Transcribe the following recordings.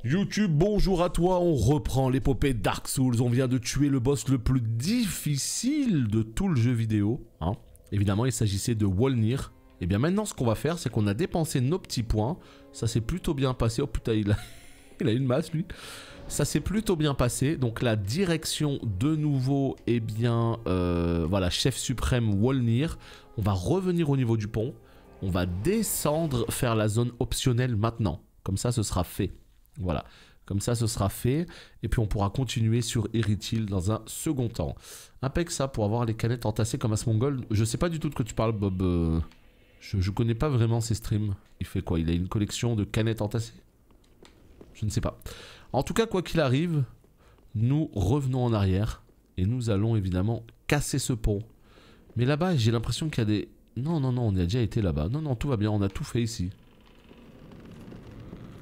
YouTube, bonjour à toi, on reprend l'épopée Dark Souls, on vient de tuer le boss le plus difficile de tout le jeu vidéo, hein. Évidemment il s'agissait de Wolnir. Et bien maintenant ce qu'on va faire c'est qu'on a dépensé nos petits points, ça s'est plutôt bien passé, oh putain il a une masse lui. Ça s'est plutôt bien passé, donc la direction de nouveau, eh bien voilà, chef suprême Wolnir. On va revenir au niveau du pont, on va descendre, faire la zone optionnelle maintenant, comme ça ce sera fait. Voilà, comme ça ce sera fait, et puis on pourra continuer sur Erythil dans un second temps. Impec ça pour avoir les canettes entassées comme Asmongold. Je sais pas du tout de quoi tu parles Bob, je connais pas vraiment ses streams. Il fait quoi? Il a une collection de canettes entassées? Je ne sais pas. En tout cas quoi qu'il arrive, nous revenons en arrière, et nous allons évidemment casser ce pont. Mais là-bas j'ai l'impression qu'il y a des... Non, on y a déjà été là-bas. Non, tout va bien, on a tout fait ici.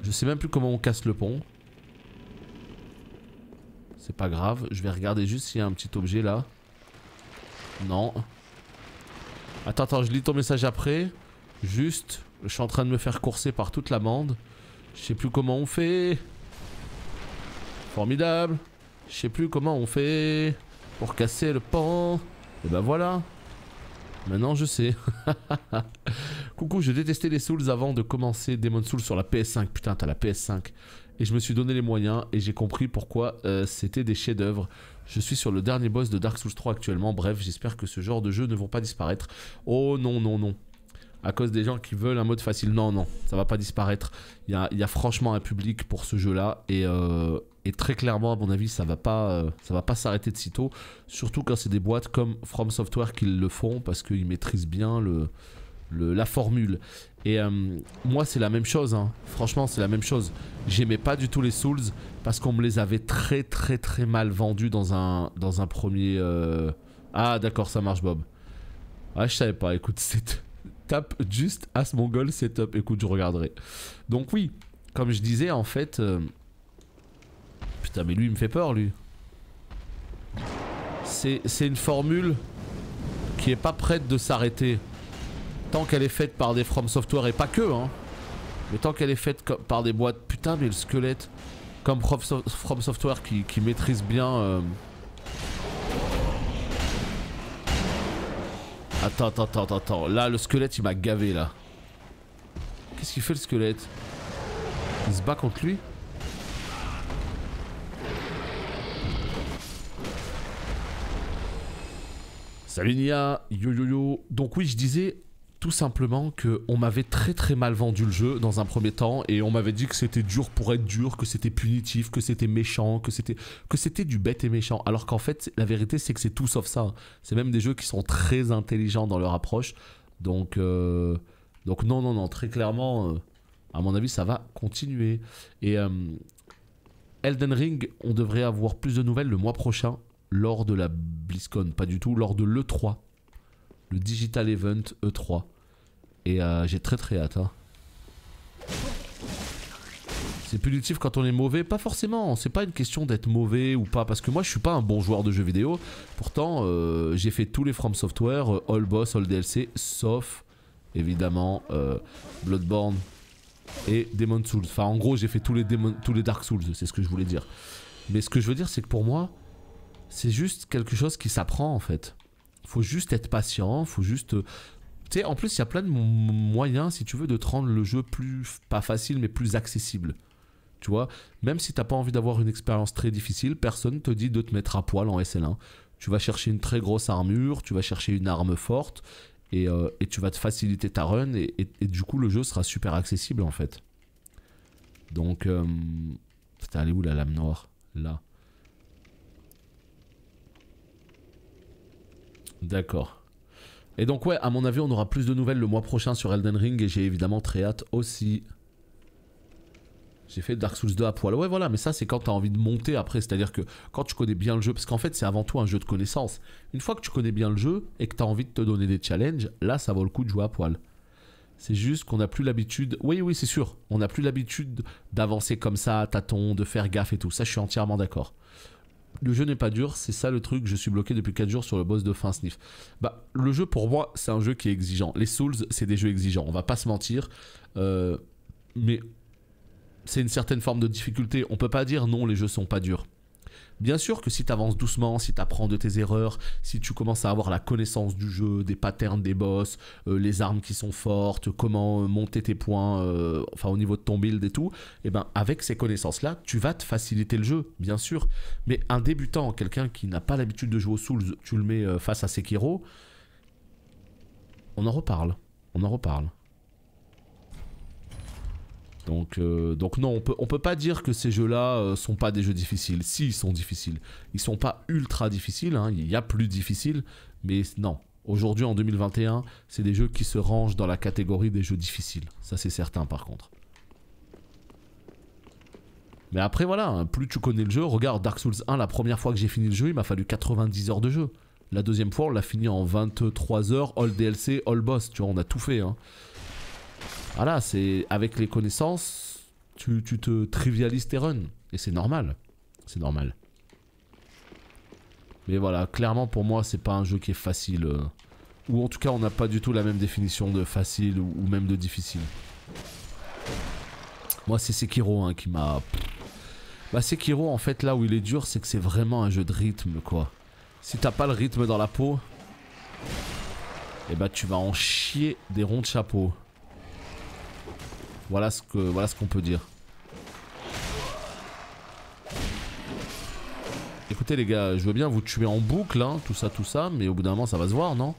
Je sais même plus comment on casse le pont. C'est pas grave, je vais regarder juste s'il y a un petit objet là. Non. Attends, je lis ton message après. Juste, je suis en train de me faire courser par toute la bande. Je sais plus comment on fait. Formidable. Je sais plus comment on fait pour casser le pont. Et ben voilà. Maintenant je sais. Coucou, je détestais les Souls avant de commencer Demon's Souls sur la PS5. Putain, t'as la PS5. Et je me suis donné les moyens et j'ai compris pourquoi c'était des chefs-d'œuvre. Je suis sur le dernier boss de Dark Souls 3 actuellement. Bref, j'espère que ce genre de jeux ne vont pas disparaître. Oh non. À cause des gens qui veulent un mode facile. Non, ça va pas disparaître. Il y a franchement un public pour ce jeu-là. Et très clairement, à mon avis, ça va pas s'arrêter de sitôt. Surtout quand c'est des boîtes comme From Software qui le font parce qu'ils maîtrisent bien la formule. Et moi, c'est la même chose, hein. Franchement, c'est la même chose. J'aimais pas du tout les Souls parce qu'on me les avait très mal vendus dans un premier... Ah, d'accord, ça marche, Bob. Ah, je savais pas. Écoute, tape juste Asmongold setup. Écoute, je regarderai. Donc oui, comme je disais, en fait... Putain, mais lui, il me fait peur, lui. C'est une formule qui est pas prête de s'arrêter. Tant qu'elle est faite par des From Software, et pas que, hein. Mais tant qu'elle est faite par des boîtes... Putain, mais le squelette... Comme From Software qui maîtrise bien... Attends. Là, le squelette, il m'a gavé, là. Qu'est-ce qu'il fait, le squelette? Il se bat contre lui? Salut Nia, yo. Donc oui, je disais tout simplement que on m'avait très mal vendu le jeu dans un premier temps et on m'avait dit que c'était dur pour être dur, que c'était punitif, que c'était méchant, que c'était du bête et méchant. Alors qu'en fait, la vérité c'est que c'est tout sauf ça. C'est même des jeux qui sont très intelligents dans leur approche. Donc non, très clairement, à mon avis, ça va continuer. Et Elden Ring, on devrait avoir plus de nouvelles le mois prochain. Lors de la BlizzCon, pas du tout, lors de l'E3. Le Digital Event E3. Et j'ai très hâte. Hein. C'est punitif quand on est mauvais? Pas forcément, c'est pas une question d'être mauvais ou pas. Parce que moi je suis pas un bon joueur de jeux vidéo. Pourtant j'ai fait tous les From Software, All Boss, All DLC, sauf évidemment Bloodborne et Demon's Souls. Enfin en gros j'ai fait tous les Dark Souls, c'est ce que je voulais dire. Mais ce que je veux dire c'est que pour moi... C'est juste quelque chose qui s'apprend en fait. Faut juste être patient, faut juste... Tu sais, en plus il y a plein de moyens si tu veux de te rendre le jeu plus... Pas facile mais plus accessible. Tu vois, même si t'as pas envie d'avoir une expérience très difficile, personne te dit de te mettre à poil en SL1. Tu vas chercher une très grosse armure, tu vas chercher une arme forte et tu vas te faciliter ta run et du coup le jeu sera super accessible en fait. Donc... Putain, elle est où la lame noire? Là. D'accord. Et donc ouais, à mon avis, on aura plus de nouvelles le mois prochain sur Elden Ring et j'ai évidemment très hâte aussi. J'ai fait Dark Souls 2 à poil. Ouais, voilà, mais ça c'est quand t'as envie de monter après, c'est-à-dire que quand tu connais bien le jeu, parce qu'en fait c'est avant tout un jeu de connaissance. Une fois que tu connais bien le jeu et que t'as envie de te donner des challenges, là ça vaut le coup de jouer à poil. C'est juste qu'on n'a plus l'habitude... Oui, c'est sûr. On n'a plus l'habitude d'avancer comme ça à tâtons, de faire gaffe et tout. Ça, je suis entièrement d'accord. Le jeu n'est pas dur, c'est ça le truc, je suis bloqué depuis 4 jours sur le boss de fin sniff. Bah, le jeu pour moi, c'est un jeu qui est exigeant. Les Souls, c'est des jeux exigeants, on va pas se mentir. Mais c'est une certaine forme de difficulté. On peut pas dire non, les jeux sont pas durs. Bien sûr que si tu avances doucement, si tu apprends de tes erreurs, si tu commences à avoir la connaissance du jeu, des patterns des boss, les armes qui sont fortes, comment monter tes points enfin au niveau de ton build et tout, et ben avec ces connaissances-là, tu vas te faciliter le jeu, bien sûr. Mais un débutant, quelqu'un qui n'a pas l'habitude de jouer aux Souls, tu le mets face à Sekiro, on en reparle. On en reparle. Donc non, on peut pas dire que ces jeux-là sont pas des jeux difficiles. Si, ils sont difficiles. Ils sont pas ultra difficiles, hein. Il y a plus difficile, mais non. Aujourd'hui, en 2021, c'est des jeux qui se rangent dans la catégorie des jeux difficiles. Ça, c'est certain, par contre. Mais après, voilà, hein, plus tu connais le jeu, regarde Dark Souls 1, la première fois que j'ai fini le jeu, il m'a fallu 90 heures de jeu. La deuxième fois, on l'a fini en 23 heures, all DLC, all boss. Tu vois, on a tout fait, hein. Voilà, c'est avec les connaissances, tu te trivialises tes runs. Et c'est normal. C'est normal. Mais voilà, clairement pour moi, c'est pas un jeu qui est facile. Ou en tout cas, on n'a pas du tout la même définition de facile ou même de difficile. Moi, c'est Sekiro hein, qui m'a... Bah Sekiro, en fait, là où il est dur, c'est que c'est vraiment un jeu de rythme, quoi. Si t'as pas le rythme dans la peau, et bah tu vas en chier des ronds de chapeau. Voilà ce qu'on peut dire. Écoutez les gars, je veux bien vous tuer en boucle, hein, tout ça, mais au bout d'un moment ça va se voir, non?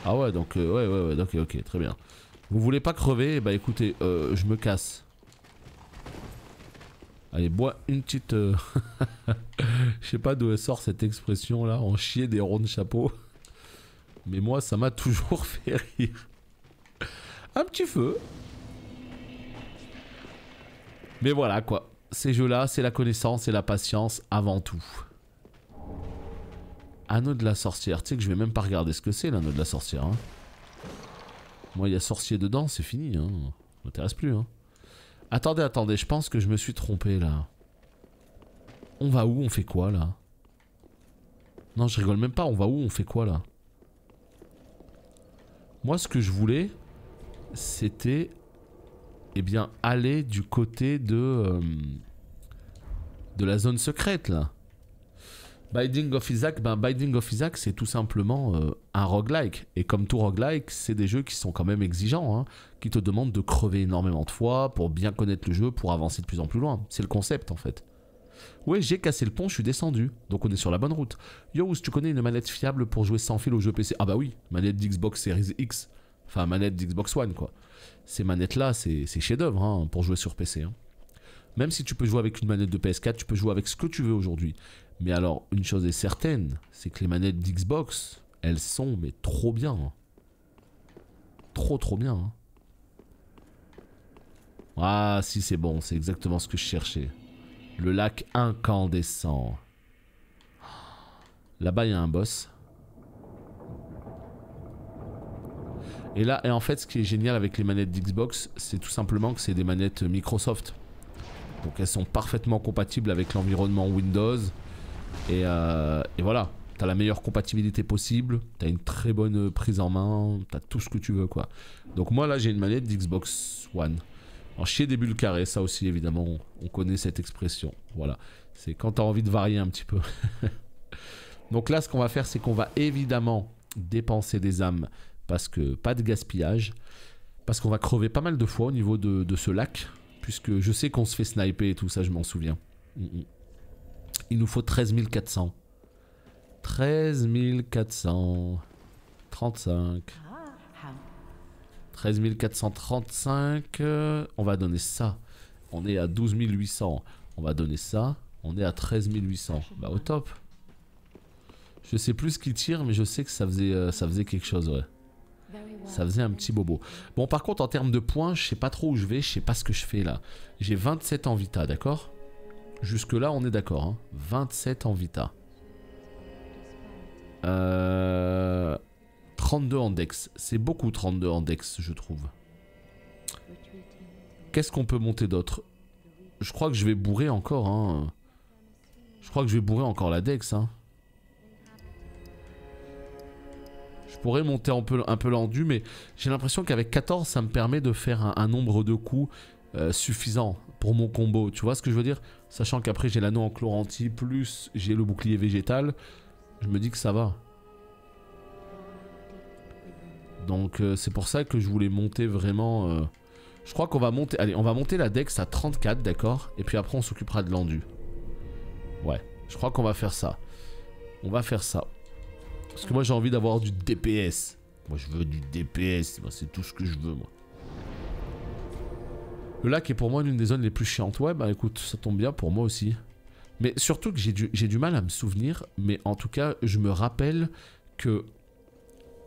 Ah ouais, donc ouais, ok, très bien. Vous voulez pas crever? Bah écoutez, je me casse. Allez, bois une petite... Je sais pas d'où elle sort cette expression là, en chier des ronds de chapeau. Mais moi ça m'a toujours fait rire. Un petit feu. Mais voilà quoi. Ces jeux-là, c'est la connaissance et la patience avant tout. Anneau de la sorcière. Tu sais que je vais même pas regarder ce que c'est l'anneau de la sorcière. Hein. Moi, il y a sorcier dedans, c'est fini. Hein. Ça m'intéresse plus. Hein. Attendez. Je pense que je me suis trompé là. On va où? On fait quoi là? Non, je rigole même pas. On va où? On fait quoi là? Moi, ce que je voulais... c'était eh bien aller du côté de la zone secrète là. Binding of Isaac, ben Binding of Isaac c'est tout simplement un roguelike. Et comme tout roguelike, c'est des jeux qui sont quand même exigeants, hein, qui te demandent de crever énormément de fois pour bien connaître le jeu, pour avancer de plus en plus loin. C'est le concept en fait. Ouais, j'ai cassé le pont, je suis descendu. Donc on est sur la bonne route. Yo, tu connais une manette fiable pour jouer sans fil au jeu PC? Ah bah oui, manette d'Xbox Series X. Enfin, manette d'Xbox One, quoi. Ces manettes-là, c'est chef-d'œuvre hein, pour jouer sur PC. Hein. Même si tu peux jouer avec une manette de PS4, tu peux jouer avec ce que tu veux aujourd'hui. Mais alors, une chose est certaine, c'est que les manettes d'Xbox, elles sont mais trop bien. Hein. Trop bien. Hein. Ah, si, c'est bon, c'est exactement ce que je cherchais. Le lac incandescent. Là-bas, il y a un boss. Et là, et en fait, ce qui est génial avec les manettes d'Xbox, c'est tout simplement que c'est des manettes Microsoft. Donc elles sont parfaitement compatibles avec l'environnement Windows. Et voilà, t'as la meilleure compatibilité possible, t'as une très bonne prise en main, t'as tout ce que tu veux quoi. Donc moi là j'ai une manette d'Xbox One. En chier des bulles carrées, ça aussi évidemment, on connaît cette expression. Voilà, c'est quand t'as envie de varier un petit peu. Donc là ce qu'on va faire, c'est qu'on va évidemment dépenser des âmes. Parce que pas de gaspillage. Parce qu'on va crever pas mal de fois au niveau de ce lac. Puisque je sais qu'on se fait sniper et tout ça, je m'en souviens. Il nous faut 13 400. 13 435. 13 435. On va donner ça. On est à 12 800. On va donner ça. On est à 13 800. Bah au top. Je sais plus ce qui tire, mais je sais que ça faisait quelque chose, ouais. Ça faisait un petit bobo. Bon, par contre, en termes de points, je sais pas trop où je vais, je sais pas ce que je fais là. J'ai 27 en vita, d'accord? Jusque là, on est d'accord, hein. 27 en vita. 32 en dex. C'est beaucoup 32 en dex, je trouve. Qu'est-ce qu'on peut monter d'autre? Je crois que je vais bourrer encore, hein. Je crois que je vais bourrer encore la dex, hein. Je pourrais monter un peu l'endu, mais j'ai l'impression qu'avec 14, ça me permet de faire un nombre de coups suffisant pour mon combo. Tu vois ce que je veux dire? Sachant qu'après j'ai l'anneau en chloranti plus j'ai le bouclier végétal. Je me dis que ça va. Donc c'est pour ça que je voulais monter vraiment... Je crois qu'on va monter... Allez, on va monter la Dex à 34, d'accord? Et puis après on s'occupera de l'endu. Ouais, je crois qu'on va faire ça. On va faire ça. Parce que moi j'ai envie d'avoir du DPS. Moi je veux du DPS, c'est tout ce que je veux moi. Le lac est pour moi l'une des zones les plus chiantes. Ouais bah écoute, ça tombe bien pour moi aussi. Mais surtout que j'ai du mal à me souvenir. Mais en tout cas, je me rappelle que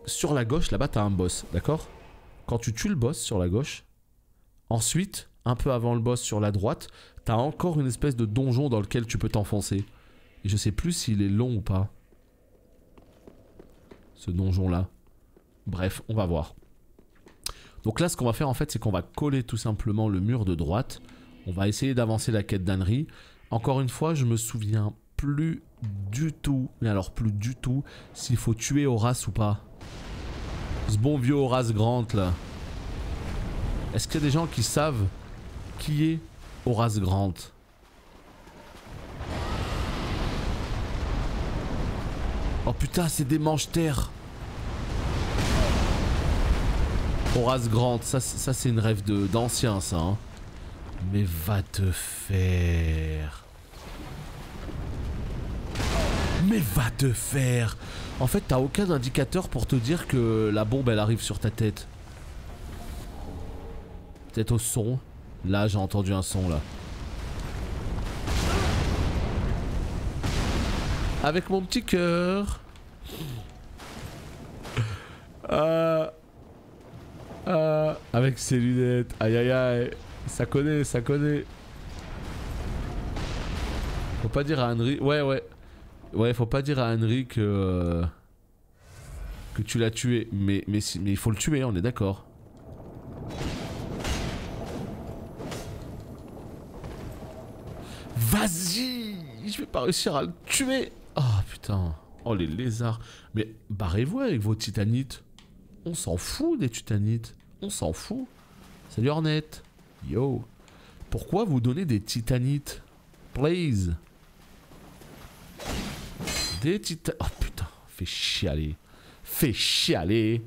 sur la gauche, là-bas t'as un boss, d'accord? Quand tu tues le boss sur la gauche, ensuite, un peu avant le boss sur la droite, t'as encore une espèce de donjon dans lequel tu peux t'enfoncer. Et je sais plus s'il est long ou pas. Ce donjon là. Bref, on va voir. Donc là ce qu'on va faire en fait c'est qu'on va coller tout simplement le mur de droite. On va essayer d'avancer la quête d'ânerie. Encore une fois je me souviens plus du tout, mais alors plus du tout, s'il faut tuer Horace ou pas. Ce bon vieux Horace Grant là. Est-ce qu'il y a des gens qui savent qui est Horace Grant? Oh putain, c'est des manches-terre. Horace Grant, ça c'est une rêve d'ancien ça. Hein. Mais va te faire. Mais va te faire. En fait, t'as aucun indicateur pour te dire que la bombe elle arrive sur ta tête. Peut-être au son. Là, j'ai entendu un son là. Avec mon petit cœur. Avec ses lunettes. Aïe aïe aïe. Ça connaît, ça connaît. Faut pas dire à Henry. Ouais. Ouais, faut pas dire à Henry que tu l'as tué. Mais il faut le tuer, on est d'accord. Vas-y! Je vais pas réussir à le tuer! Oh putain. Oh les lézards. Mais barrez-vous avec vos titanites. On s'en fout des titanites. On s'en fout. Salut Hornet. Yo. Pourquoi vous donnez des titanites? Please. Des titanites. Oh putain. Fais chialer. Fais chialer.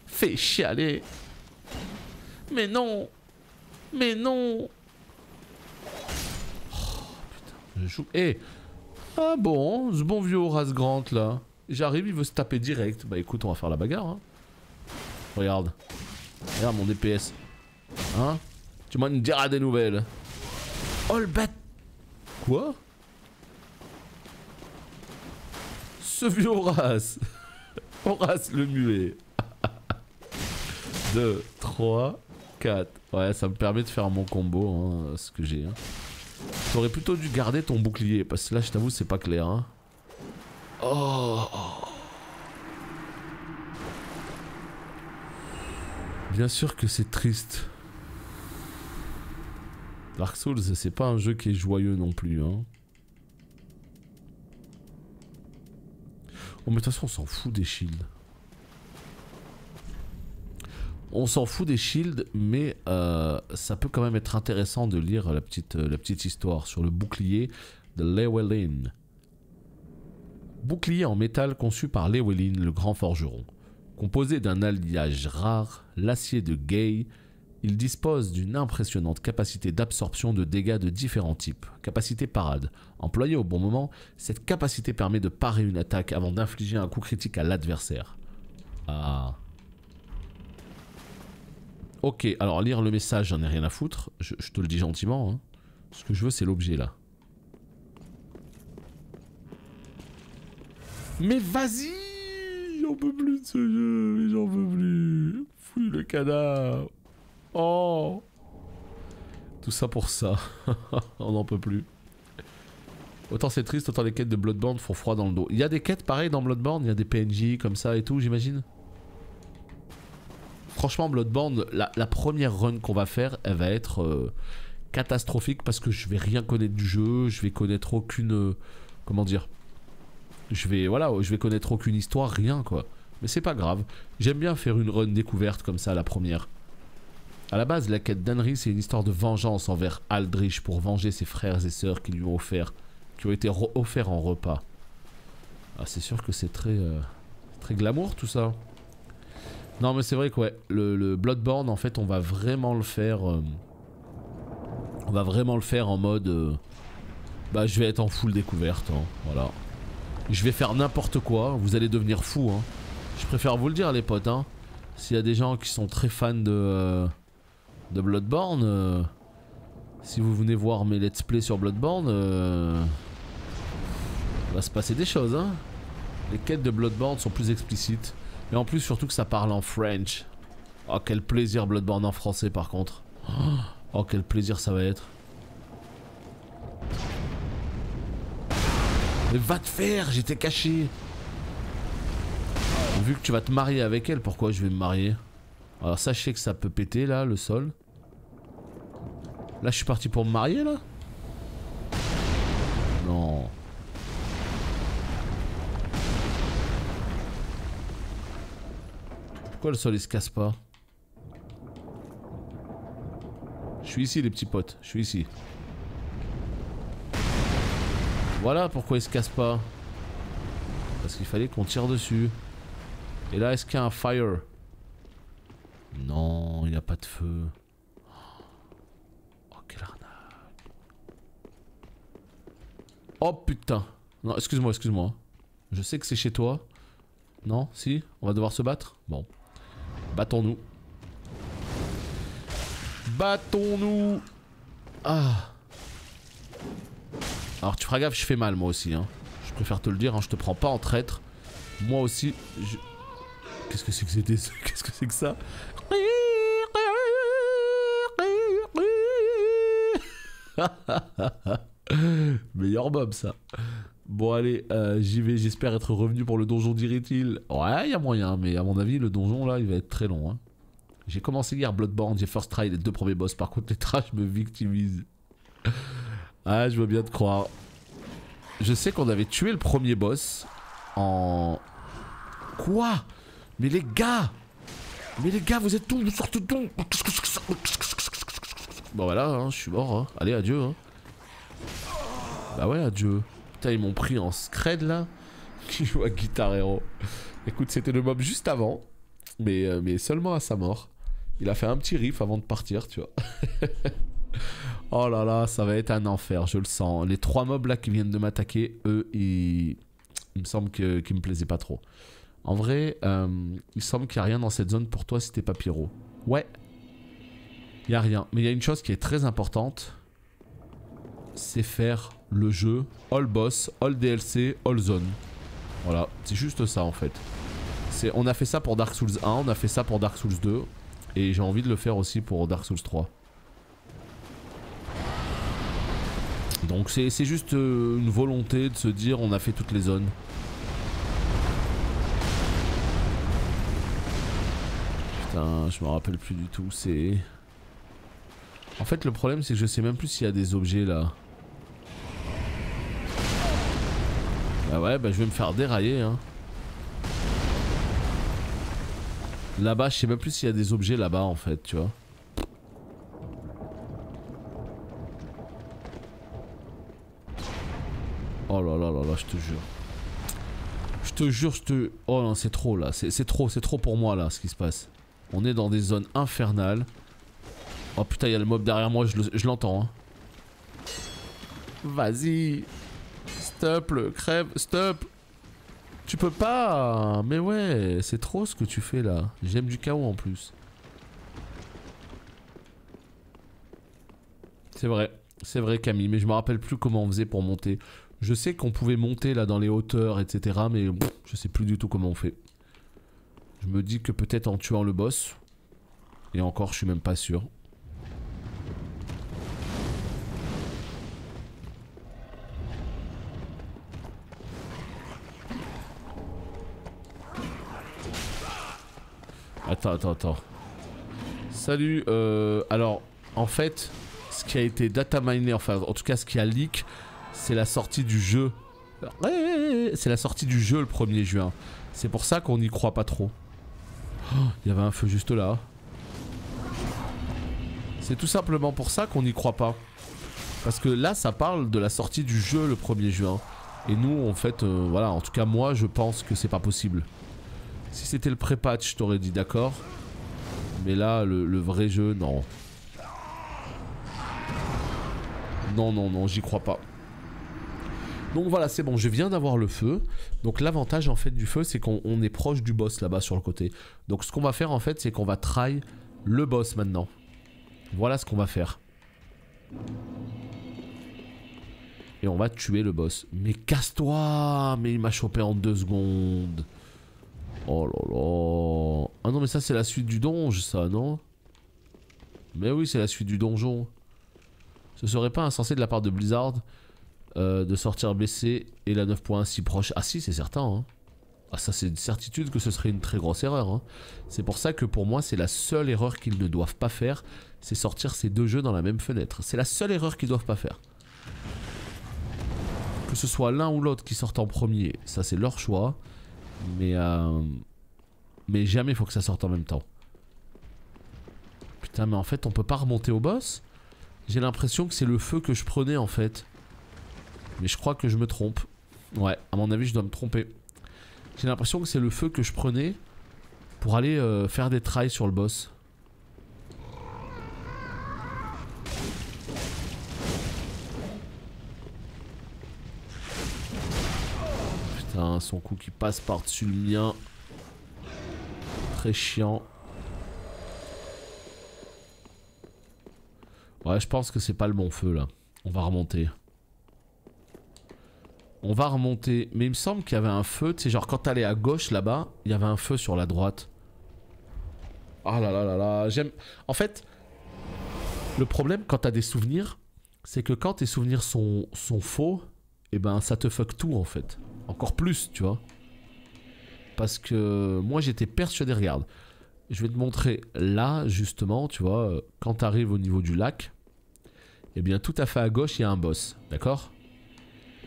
Fais chialer. Mais non. Mais non. Je joue. Eh! Ah bon, ce bon vieux Horace Grant là. J'arrive, il veut se taper direct. Bah écoute, on va faire la bagarre. Hein. Regarde. Regarde mon DPS. Hein? Tu m'en diras des nouvelles. Oh le bête! Quoi? Ce vieux Horace. Horace le muet. 2, 3, 4. Ouais, ça me permet de faire mon combo, hein, ce que j'ai. Hein. T'aurais plutôt dû garder ton bouclier, parce que là, je t'avoue, c'est pas clair. Hein. Oh. Bien sûr que c'est triste. Dark Souls, c'est pas un jeu qui est joyeux non plus. Hein. Oh, mais de toute façon, on s'en fout des shields. On s'en fout des shields, mais ça peut quand même être intéressant de lire la petite histoire sur le bouclier de Llewellyn. Bouclier en métal conçu par Llewellyn, le grand forgeron. Composé d'un alliage rare, l'acier de Gay, il dispose d'une impressionnante capacité d'absorption de dégâts de différents types. Capacité parade. Employée au bon moment, cette capacité permet de parer une attaque avant d'infliger un coup critique à l'adversaire. Ah... Ok, alors lire le message, j'en ai rien à foutre. Je te le dis gentiment. Hein. Ce que je veux, c'est l'objet là. Mais vas-y! J'en peux plus de ce jeu, j'en peux plus. Fouille le cadavre. Oh! Tout ça pour ça. On n'en peut plus. Autant c'est triste, autant les quêtes de Bloodborne font froid dans le dos. Il y a des quêtes pareilles dans Bloodborne, il y a des PNJ comme ça et tout, j'imagine. Franchement, Bloodborne, la première run qu'on va faire, elle va être catastrophique parce que je vais rien connaître du jeu, je vais connaître aucune... comment dire? Je vais connaître aucune histoire, rien quoi. Mais c'est pas grave. J'aime bien faire une run découverte comme ça, la première. À la base, la quête d'Henry, c'est une histoire de vengeance envers Aldrich pour venger ses frères et sœurs qui lui ont offert, qui ont été offerts en repas. Ah, c'est sûr que c'est très glamour tout ça. Non mais c'est vrai que ouais, le Bloodborne en fait on va vraiment le faire en mode bah je vais être en full découverte hein, voilà. Je vais faire n'importe quoi, vous allez devenir fou hein. Je préfère vous le dire les potes hein. S'il y a des gens qui sont très fans de Bloodborne, si vous venez voir mes let's play sur Bloodborne, va se passer des choses hein. Les quêtes de Bloodborne sont plus explicites. Et en plus surtout que ça parle en French. Oh quel plaisir Bloodborne en français par contre. Oh quel plaisir ça va être. Mais va te faire, j'étais caché. Vu que tu vas te marier avec elle, pourquoi je vais me marier? Alors sachez que ça peut péter là, le sol. Là je suis parti pour me marier là. Non. Pourquoi le sol il se casse pas? Je suis ici les petits potes, je suis ici. Voilà pourquoi il se casse pas. Parce qu'il fallait qu'on tire dessus. Et là est-ce qu'il y a un fire? Non, il n'y a pas de feu. Oh quelle arnaque. Oh putain. Non excuse-moi, excuse-moi. Je sais que c'est chez toi. Non? Si? On va devoir se battre? Bon. Battons-nous. Battons-nous. Ah. Alors tu feras gaffe, je fais mal moi aussi hein. Je préfère te le dire, hein, je te prends pas en traître. Moi aussi, je... Qu'est-ce que c'est que c'était? Qu'est-ce que c'est que ça? Meilleur Bob ça. Bon allez, j'y vais, j'espère être revenu pour le donjon d'Irithyll. Ouais, il y a moyen, mais à mon avis, le donjon là, il va être très long. Hein. J'ai commencé hier Bloodborne, j'ai first try les 2 premiers boss, par contre les trash me victimisent. Ah, je veux bien te croire. Je sais qu'on avait tué le premier boss en... Quoi? Mais les gars, vous êtes tous, vous sortez d'où? Bon voilà, hein, je suis mort, hein. Allez, adieu. Hein. Bah ouais, adieu. Putain, ils m'ont pris en scred là. Qui joue à Guitar Hero. Écoute, c'était le mob juste avant. Mais seulement à sa mort. Il a fait un petit riff avant de partir, tu vois. Oh là là, ça va être un enfer, je le sens. Les 3 mobs là qui viennent de m'attaquer, eux, il me semble qu'ils me plaisaient pas trop. En vrai, il semble qu'il n'y a rien dans cette zone pour toi si t'es pas pyro. Ouais. Il n'y a rien. Mais il y a une chose qui est très importante. C'est faire le jeu all boss, all DLC, all zone. Voilà, c'est juste ça en fait. On a fait ça pour Dark Souls 1, on a fait ça pour Dark Souls 2. Et j'ai envie de le faire aussi pour Dark Souls 3. Donc c'est juste une volonté de se dire on a fait toutes les zones. Putain, je me rappelle plus du tout, c'est... En fait le problème c'est que je sais même plus s'il y a des objets là. Bah ouais, bah je vais me faire dérailler hein. Là-bas, je sais même plus s'il y a des objets là-bas en fait, tu vois. Oh là là là là, je te jure. Je te jure, Oh non, c'est trop là, c'est trop pour moi là ce qui se passe. On est dans des zones infernales. Oh putain, il y a le mob derrière moi, je l'entends hein. Vas-y. Stop, le crève, stop. Tu peux pas. Mais ouais, c'est trop ce que tu fais là. J'aime du chaos en plus. C'est vrai Camille, mais je me rappelle plus comment on faisait pour monter. Je sais qu'on pouvait monter là dans les hauteurs, etc. Mais je sais plus du tout comment on fait. Je me dis que peut-être en tuant le boss. Et encore, je suis même pas sûr. Attends. Salut, alors, en fait, ce qui a été data miné, enfin, en tout cas, ce qui a leak, c'est la sortie du jeu. C'est la sortie du jeu le 1er juin. C'est pour ça qu'on n'y croit pas trop. Oh, il y avait un feu juste là. C'est tout simplement pour ça qu'on n'y croit pas. Parce que là, ça parle de la sortie du jeu le 1er juin. Et nous, en fait, voilà, en tout cas, moi, je pense que c'est pas possible. Si c'était le pré-patch, je t'aurais dit d'accord. Mais là, le vrai jeu, non. Non, non, non, j'y crois pas. Donc voilà, c'est bon, je viens d'avoir le feu. Donc l'avantage, en fait, du feu, c'est qu'on est proche du boss là-bas sur le côté. Donc ce qu'on va faire, en fait, c'est qu'on va try le boss maintenant. Voilà ce qu'on va faire. Et on va tuer le boss. Mais casse-toi! Mais il m'a chopé en 2 secondes. Oh là là. Ah non, mais ça, c'est la suite du donjon, ça, non? Mais oui, c'est la suite du donjon. Ce serait pas insensé de la part de Blizzard de sortir blessé et la 9.1 si proche. Ah si, c'est certain. Hein. Ah ça, c'est une certitude que ce serait une très grosse erreur. Hein. C'est pour ça que pour moi, c'est la seule erreur qu'ils ne doivent pas faire. C'est sortir ces 2 jeux dans la même fenêtre. C'est la seule erreur qu'ils doivent pas faire. Que ce soit l'un ou l'autre qui sortent en premier, ça c'est leur choix. Mais jamais il faut que ça sorte en même temps. Putain, mais en fait, on peut pas remonter au boss? J'ai l'impression que c'est le feu que je prenais en fait. Mais je crois que je me trompe. Ouais, à mon avis, je dois me tromper. J'ai l'impression que c'est le feu que je prenais pour aller faire des tries sur le boss. Putain, son coup qui passe par-dessus le mien. Très chiant. Ouais, je pense que c'est pas le bon feu là. On va remonter. On va remonter. Mais il me semble qu'il y avait un feu. Tu sais, genre quand t'allais à gauche là-bas, il y avait un feu sur la droite. Ah là là là là. J'aime. En fait, le problème quand t'as des souvenirs, c'est que quand tes souvenirs sont faux, et ben ça te fuck tout en fait. Encore plus, tu vois. Parce que moi j'étais persuadé, regarde. Je vais te montrer là, justement, tu vois, quand t'arrives au niveau du lac, et bien tout à fait à gauche, il y a un boss, d'accord ?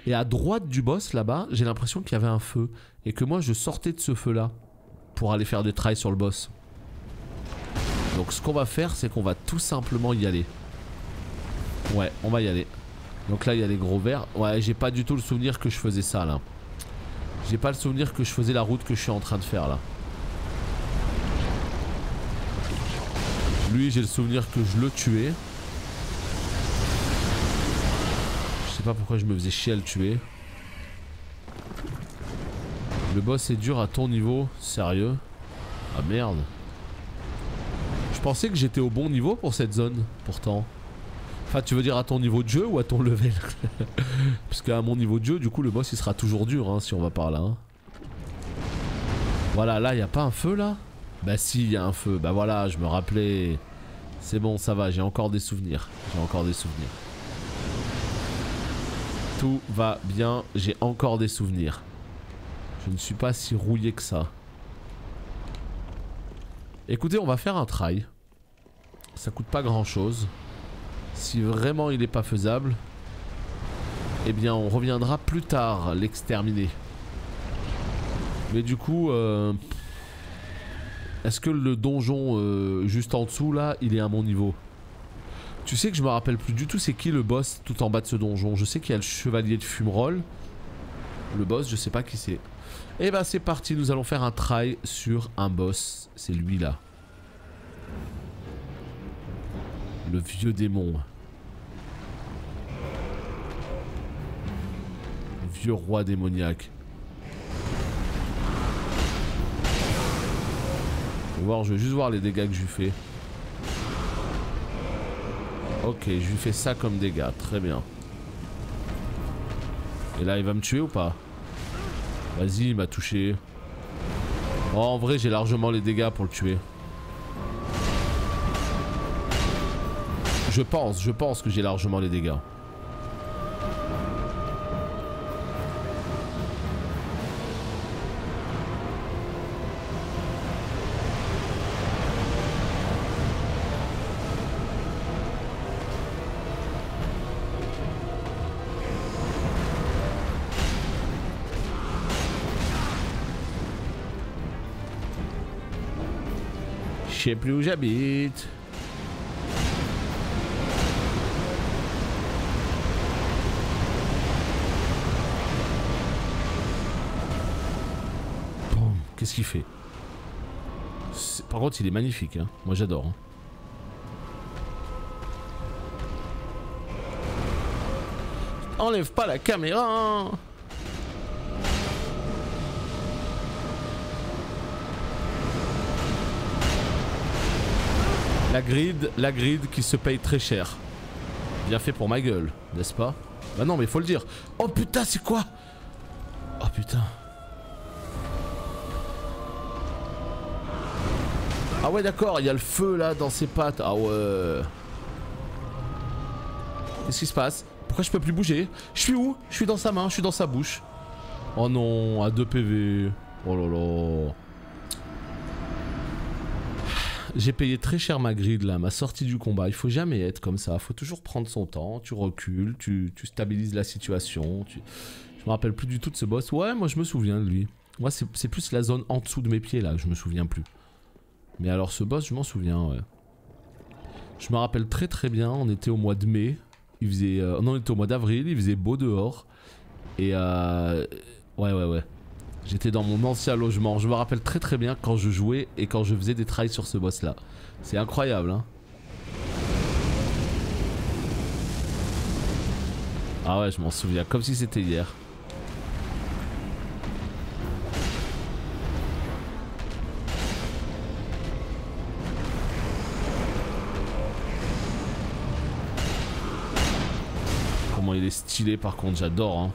Et à droite du boss, là-bas, j'ai l'impression qu'il y avait un feu. Et que moi, je sortais de ce feu-là pour aller faire des tries sur le boss. Donc ce qu'on va faire, c'est qu'on va tout simplement y aller. Ouais, on va y aller. Donc là, il y a les gros verts. Ouais, j'ai pas du tout le souvenir que je faisais ça, là. J'ai pas le souvenir que je faisais la route que je suis en train de faire, là. Lui, j'ai le souvenir que je le tuais. Je sais pas pourquoi je me faisais chier à le tuer. Le boss est dur à ton niveau, sérieux? Ah merde. Je pensais que j'étais au bon niveau pour cette zone, pourtant. Enfin, tu veux dire à ton niveau de jeu ou à ton level? Parce qu'à mon niveau de jeu, du coup, le boss il sera toujours dur hein, si on va par là. Hein. Voilà, là, y a pas un feu là? Bah si, il y a un feu. Bah voilà, je me rappelais. C'est bon, ça va, j'ai encore des souvenirs. J'ai encore des souvenirs. Tout va bien, j'ai encore des souvenirs. Je ne suis pas si rouillé que ça. Écoutez, on va faire un try. Ça coûte pas grand chose. Si vraiment il n'est pas faisable, eh bien on reviendra plus tard l'exterminer. Mais du coup, est-ce que le donjon juste en dessous là, il est à mon niveau? Tu sais que je me rappelle plus du tout c'est qui le boss tout en bas de ce donjon. Je sais qu'il y a le chevalier de Fumerol. Le boss, je sais pas qui c'est. Et bah c'est parti, nous allons faire un try sur un boss. C'est lui là. Le vieux démon. Le vieux roi démoniaque. Je vais juste voir les dégâts que je lui fais. Ok, je lui fais ça comme dégâts, très bien. Et là il va me tuer ou pas? Vas-y, il m'a touché. Oh, en vrai j'ai largement les dégâts pour le tuer. Je pense que j'ai largement les dégâts. Je sais plus où j'habite. Qu'est-ce qu'il fait? Par contre, il est magnifique, hein. Moi, j'adore. Hein. Enlève pas la caméra. La grid qui se paye très cher. Bien fait pour ma gueule, n'est-ce pas? Bah non, mais faut le dire. Oh putain, c'est quoi? Oh putain. Ah ouais, d'accord, il y a le feu là dans ses pattes. Ah ouais. Qu'est-ce qui se passe? Pourquoi je peux plus bouger? Je suis où? Je suis dans sa main, je suis dans sa bouche. Oh non, à 2 PV. Oh là là. J'ai payé très cher ma grid là, ma sortie du combat. Il faut jamais être comme ça. Il faut toujours prendre son temps. Tu recules, tu stabilises la situation. Je me rappelle plus du tout de ce boss. Ouais, moi je me souviens de lui. Moi c'est plus la zone en dessous de mes pieds là que je me souviens plus. Mais alors ce boss, je m'en souviens, ouais. Je me rappelle très très bien. On était au mois de mai. Il faisait, non, on était au mois d'avril. Il faisait beau dehors. Et ouais. J'étais dans mon ancien logement. Je me rappelle très très bien quand je jouais et quand je faisais des tries sur ce boss là. C'est incroyable, hein. Ah ouais, je m'en souviens comme si c'était hier. Comment il est stylé par contre, j'adore, hein.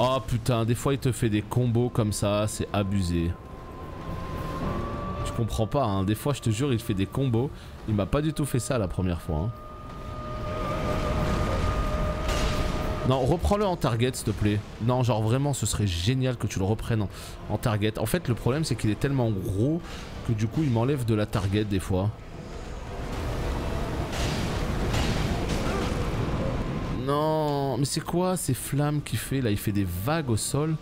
Oh putain, des fois il te fait des combos comme ça, c'est abusé. Je comprends pas, hein. Des fois je te jure il fait des combos. Il m'a pas du tout fait ça la première fois, hein. Non, reprends-le en target s'il te plaît. Non, genre vraiment ce serait génial que tu le reprennes en target. En fait le problème c'est qu'il est tellement gros que du coup il m'enlève de la target des fois. Non, mais c'est quoi ces flammes qu'il fait là? Il fait des vagues au sol.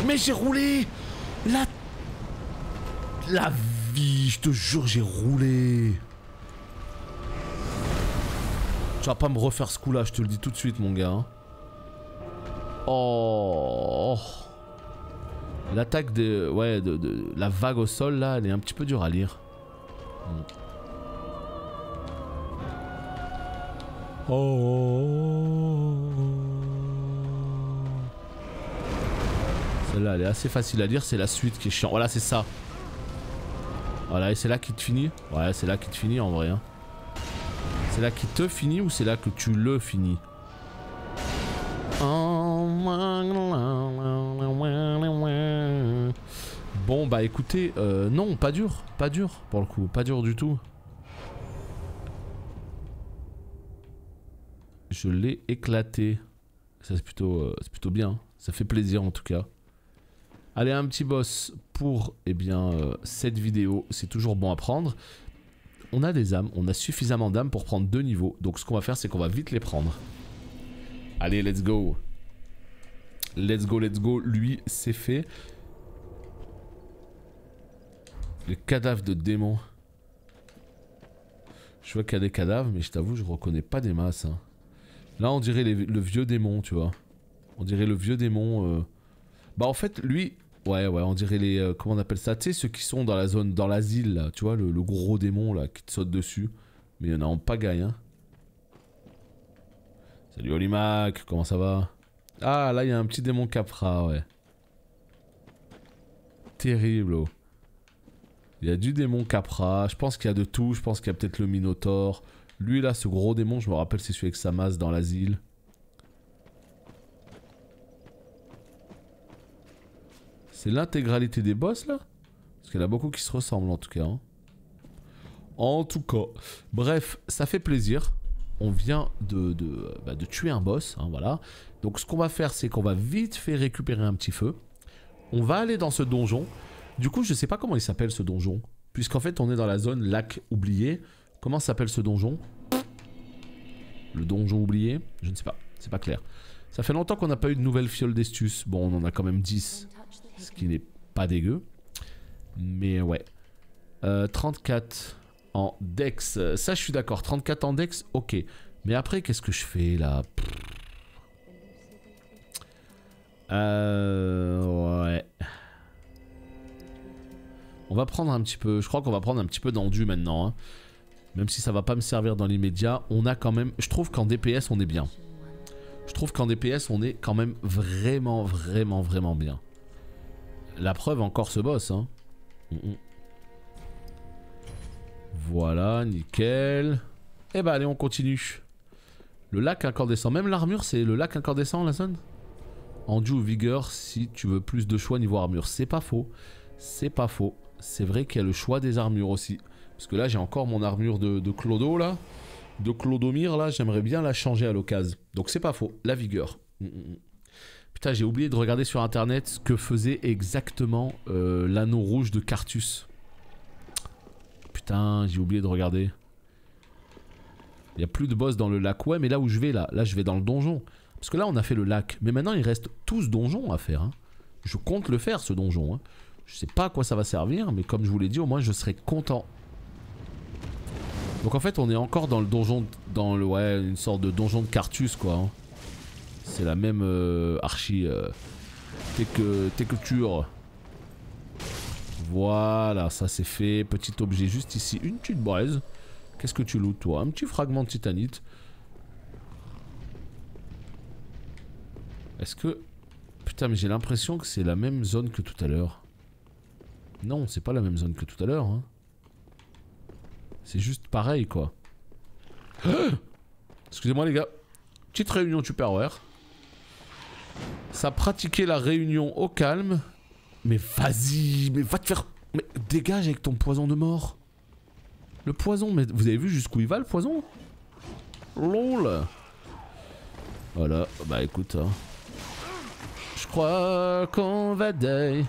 Mais j'ai roulé! La vie, je te jure, j'ai roulé. Tu vas pas me refaire ce coup là, je te le dis tout de suite mon gars. Hein. Oh. L'attaque de... Ouais, de la vague au sol là, elle est un petit peu dure à lire. Oh. Celle-là, elle est assez facile à lire. C'est la suite qui est chiant. Voilà, c'est ça. Voilà, et c'est là qu'il te finit. Ouais, c'est là qu'il te finit en vrai. Hein. C'est là qu'il te finit ou c'est là que tu le finis? Bon, bah écoutez, non, pas dur. Pas dur pour le coup. Pas dur du tout. Je l'ai éclaté. Ça c'est plutôt bien. Ça fait plaisir en tout cas. Allez, un petit boss pour cette vidéo. C'est toujours bon à prendre. On a des âmes. On a suffisamment d'âmes pour prendre 2 niveaux. Donc ce qu'on va faire c'est qu'on va vite les prendre. Allez, let's go. Let's go. Lui, c'est fait. Les cadavres de démons. Je vois qu'il y a des cadavres, mais je t'avoue, je reconnais pas des masses. Hein. Là, on dirait le vieux démon, tu vois. On dirait le vieux démon. Bah, en fait, lui... Ouais, on dirait les... comment on appelle ça? Tu sais, ceux qui sont dans la zone, dans l'asile, là. Tu vois, le gros démon, là, qui te saute dessus. Mais il y en a en pagaille, hein. Salut Olimac, comment ça va? Ah, là, il y a un petit démon capra, ouais. Terrible, oh. Il y a du démon capra. Je pense qu'il y a de tout. Je pense qu'il y a peut-être le minotaure. Lui, là, ce gros démon, je me rappelle, c'est celui avec sa masse dans l'asile. C'est l'intégralité des boss, là? Parce qu'il y en a beaucoup qui se ressemblent, en tout cas. Hein. En tout cas. Bref, ça fait plaisir. On vient de tuer un boss, hein, voilà. Donc, ce qu'on va faire, c'est qu'on va vite fait récupérer un petit feu. On va aller dans ce donjon. Du coup, je sais pas comment il s'appelle, ce donjon. Puisqu'en fait, on est dans la zone lac oublié. Comment s'appelle ce donjon? Le donjon oublié? Je ne sais pas, c'est pas clair. Ça fait longtemps qu'on n'a pas eu de nouvelles fioles d'Estus. Bon, on en a quand même 10, ce qui n'est pas dégueu. Mais ouais. 34 en dex. Ça, je suis d'accord. 34 en dex, ok. Mais après, qu'est-ce que je fais là? Ouais. On va prendre un petit peu... Je crois qu'on va prendre un petit peu d'endu maintenant. Hein. Même si ça va pas me servir dans l'immédiat. On a quand même... Je trouve qu'en DPS, on est bien. Je trouve qu'en DPS, on est quand même vraiment bien. La preuve, encore ce boss. Hein. Voilà, nickel. Et bah allez, on continue. Le lac incandescent. Même l'armure, c'est le lac incandescent, la zone. Endu ou vigueur, si tu veux plus de choix niveau armure. C'est pas faux. C'est pas faux. C'est vrai qu'il y a le choix des armures aussi. Parce que là, j'ai encore mon armure de Clodo, là. De Clodomir, là. J'aimerais bien la changer à l'occasion. Donc c'est pas faux. La vigueur. Putain, j'ai oublié de regarder sur internet ce que faisait exactement l'anneau rouge de Cartus. Putain, j'ai oublié de regarder. Il n'y a plus de boss dans le lac. Ouais, mais là où je vais, là je vais dans le donjon. Parce que là, on a fait le lac. Mais maintenant, il reste 12 donjons à faire. Hein. Je compte le faire, ce donjon. Hein. Je sais pas à quoi ça va servir, mais comme je vous l'ai dit, au moins, je serai content. Donc en fait, on est encore dans le donjon... Dans le... Ouais, une sorte de donjon de Cartus, quoi. Hein. C'est la même téculture. Voilà, ça c'est fait. Petit objet juste ici. Une petite braise. Qu'est-ce que tu lootes, toi? Un petit fragment de titanite. Est-ce que... Putain, mais j'ai l'impression que c'est la même zone que tout à l'heure. Non, c'est pas la même zone que tout à l'heure. Hein. C'est juste pareil, quoi. Excusez-moi, les gars. Petite réunion Tupperware. Ça pratiquait la réunion au calme. Mais vas-y, mais va te faire... Mais dégage avec ton poison de mort. Le poison, mais vous avez vu jusqu'où il va le poison? LOL. Voilà, bah écoute... Hein. Je crois qu'on va die.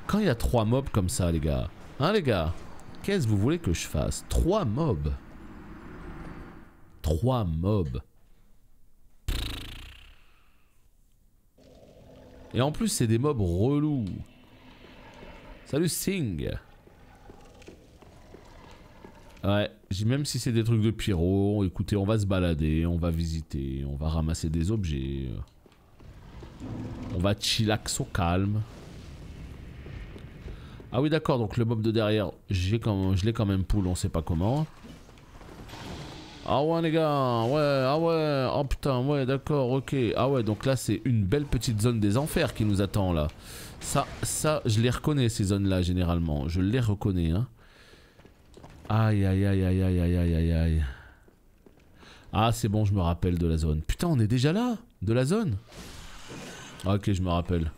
Quand il y a 3 mobs comme ça, les gars. Hein, les gars? Qu'est-ce que vous voulez que je fasse? 3 mobs. 3 mobs. Et en plus, c'est des mobs relous. Salut Sing. Ouais, même si c'est des trucs de pyro, écoutez, on va se balader, on va visiter, on va ramasser des objets. On va chillax au calme. Ah oui d'accord, donc le mob de derrière, je l'ai quand même pull, on sait pas comment. Ah ouais les gars, ouais, ah ouais, oh putain, ouais d'accord, ok. Ah ouais, donc là c'est une belle petite zone des enfers qui nous attend là. Ça, je les reconnais ces zones là généralement, je les reconnais hein. Aïe aïe aïe aïe aïe aïe aïe aïe aïe. Ah c'est bon, je me rappelle de la zone. Putain, on est déjà là, de la zone. Ah, ok, je me rappelle.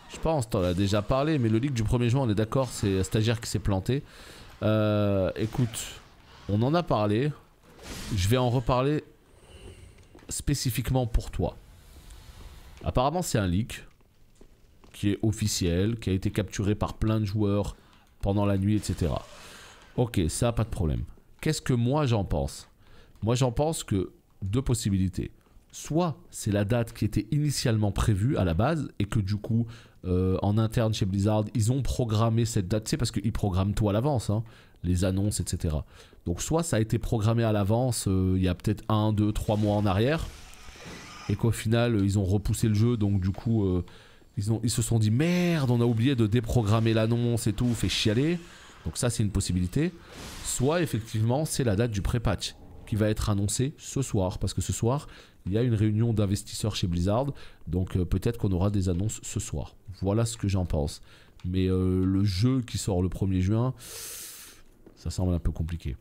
Je pense, t'en as déjà parlé, mais le leak du 1er juin, on est d'accord, c'est un stagiaire qui s'est planté. Écoute, on en a parlé. Je vais en reparler spécifiquement pour toi. Apparemment, c'est un leak qui est officiel, qui a été capturé par plein de joueurs pendant la nuit, etc. Ok, ça, pas de problème. Qu'est-ce que moi j'en pense? Moi, j'en pense que 2 possibilités. Soit c'est la date qui était initialement prévue à la base et que du coup en interne chez Blizzard ils ont programmé cette date, c'est parce qu'ils programment tout à l'avance, hein, les annonces etc. Donc soit ça a été programmé à l'avance il y a peut-être 1, 2, 3 mois en arrière et qu'au final ils ont repoussé le jeu donc du coup ils se sont dit merde on a oublié de déprogrammer l'annonce et tout, fait chialer. Donc ça c'est une possibilité. Soit effectivement c'est la date du pré-patch qui va être annoncée ce soir parce que ce soir il y a une réunion d'investisseurs chez Blizzard, donc peut-être qu'on aura des annonces ce soir. Voilà ce que j'en pense. Mais le jeu qui sort le 1er juin, ça semble un peu compliqué.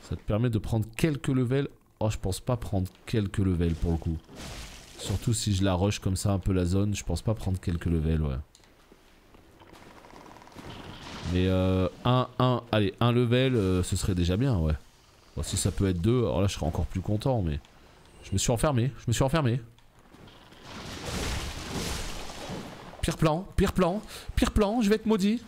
Ça te permet de prendre quelques levels. Oh, je pense pas prendre quelques levels pour le coup. Surtout si je la rush comme ça un peu la zone, je pense pas prendre quelques levels, ouais. Mais allez, un level, ce serait déjà bien, ouais. Bon, si ça peut être 2, alors là je serais encore plus content, mais... Je me suis enfermé, Pire plan, je vais être maudit.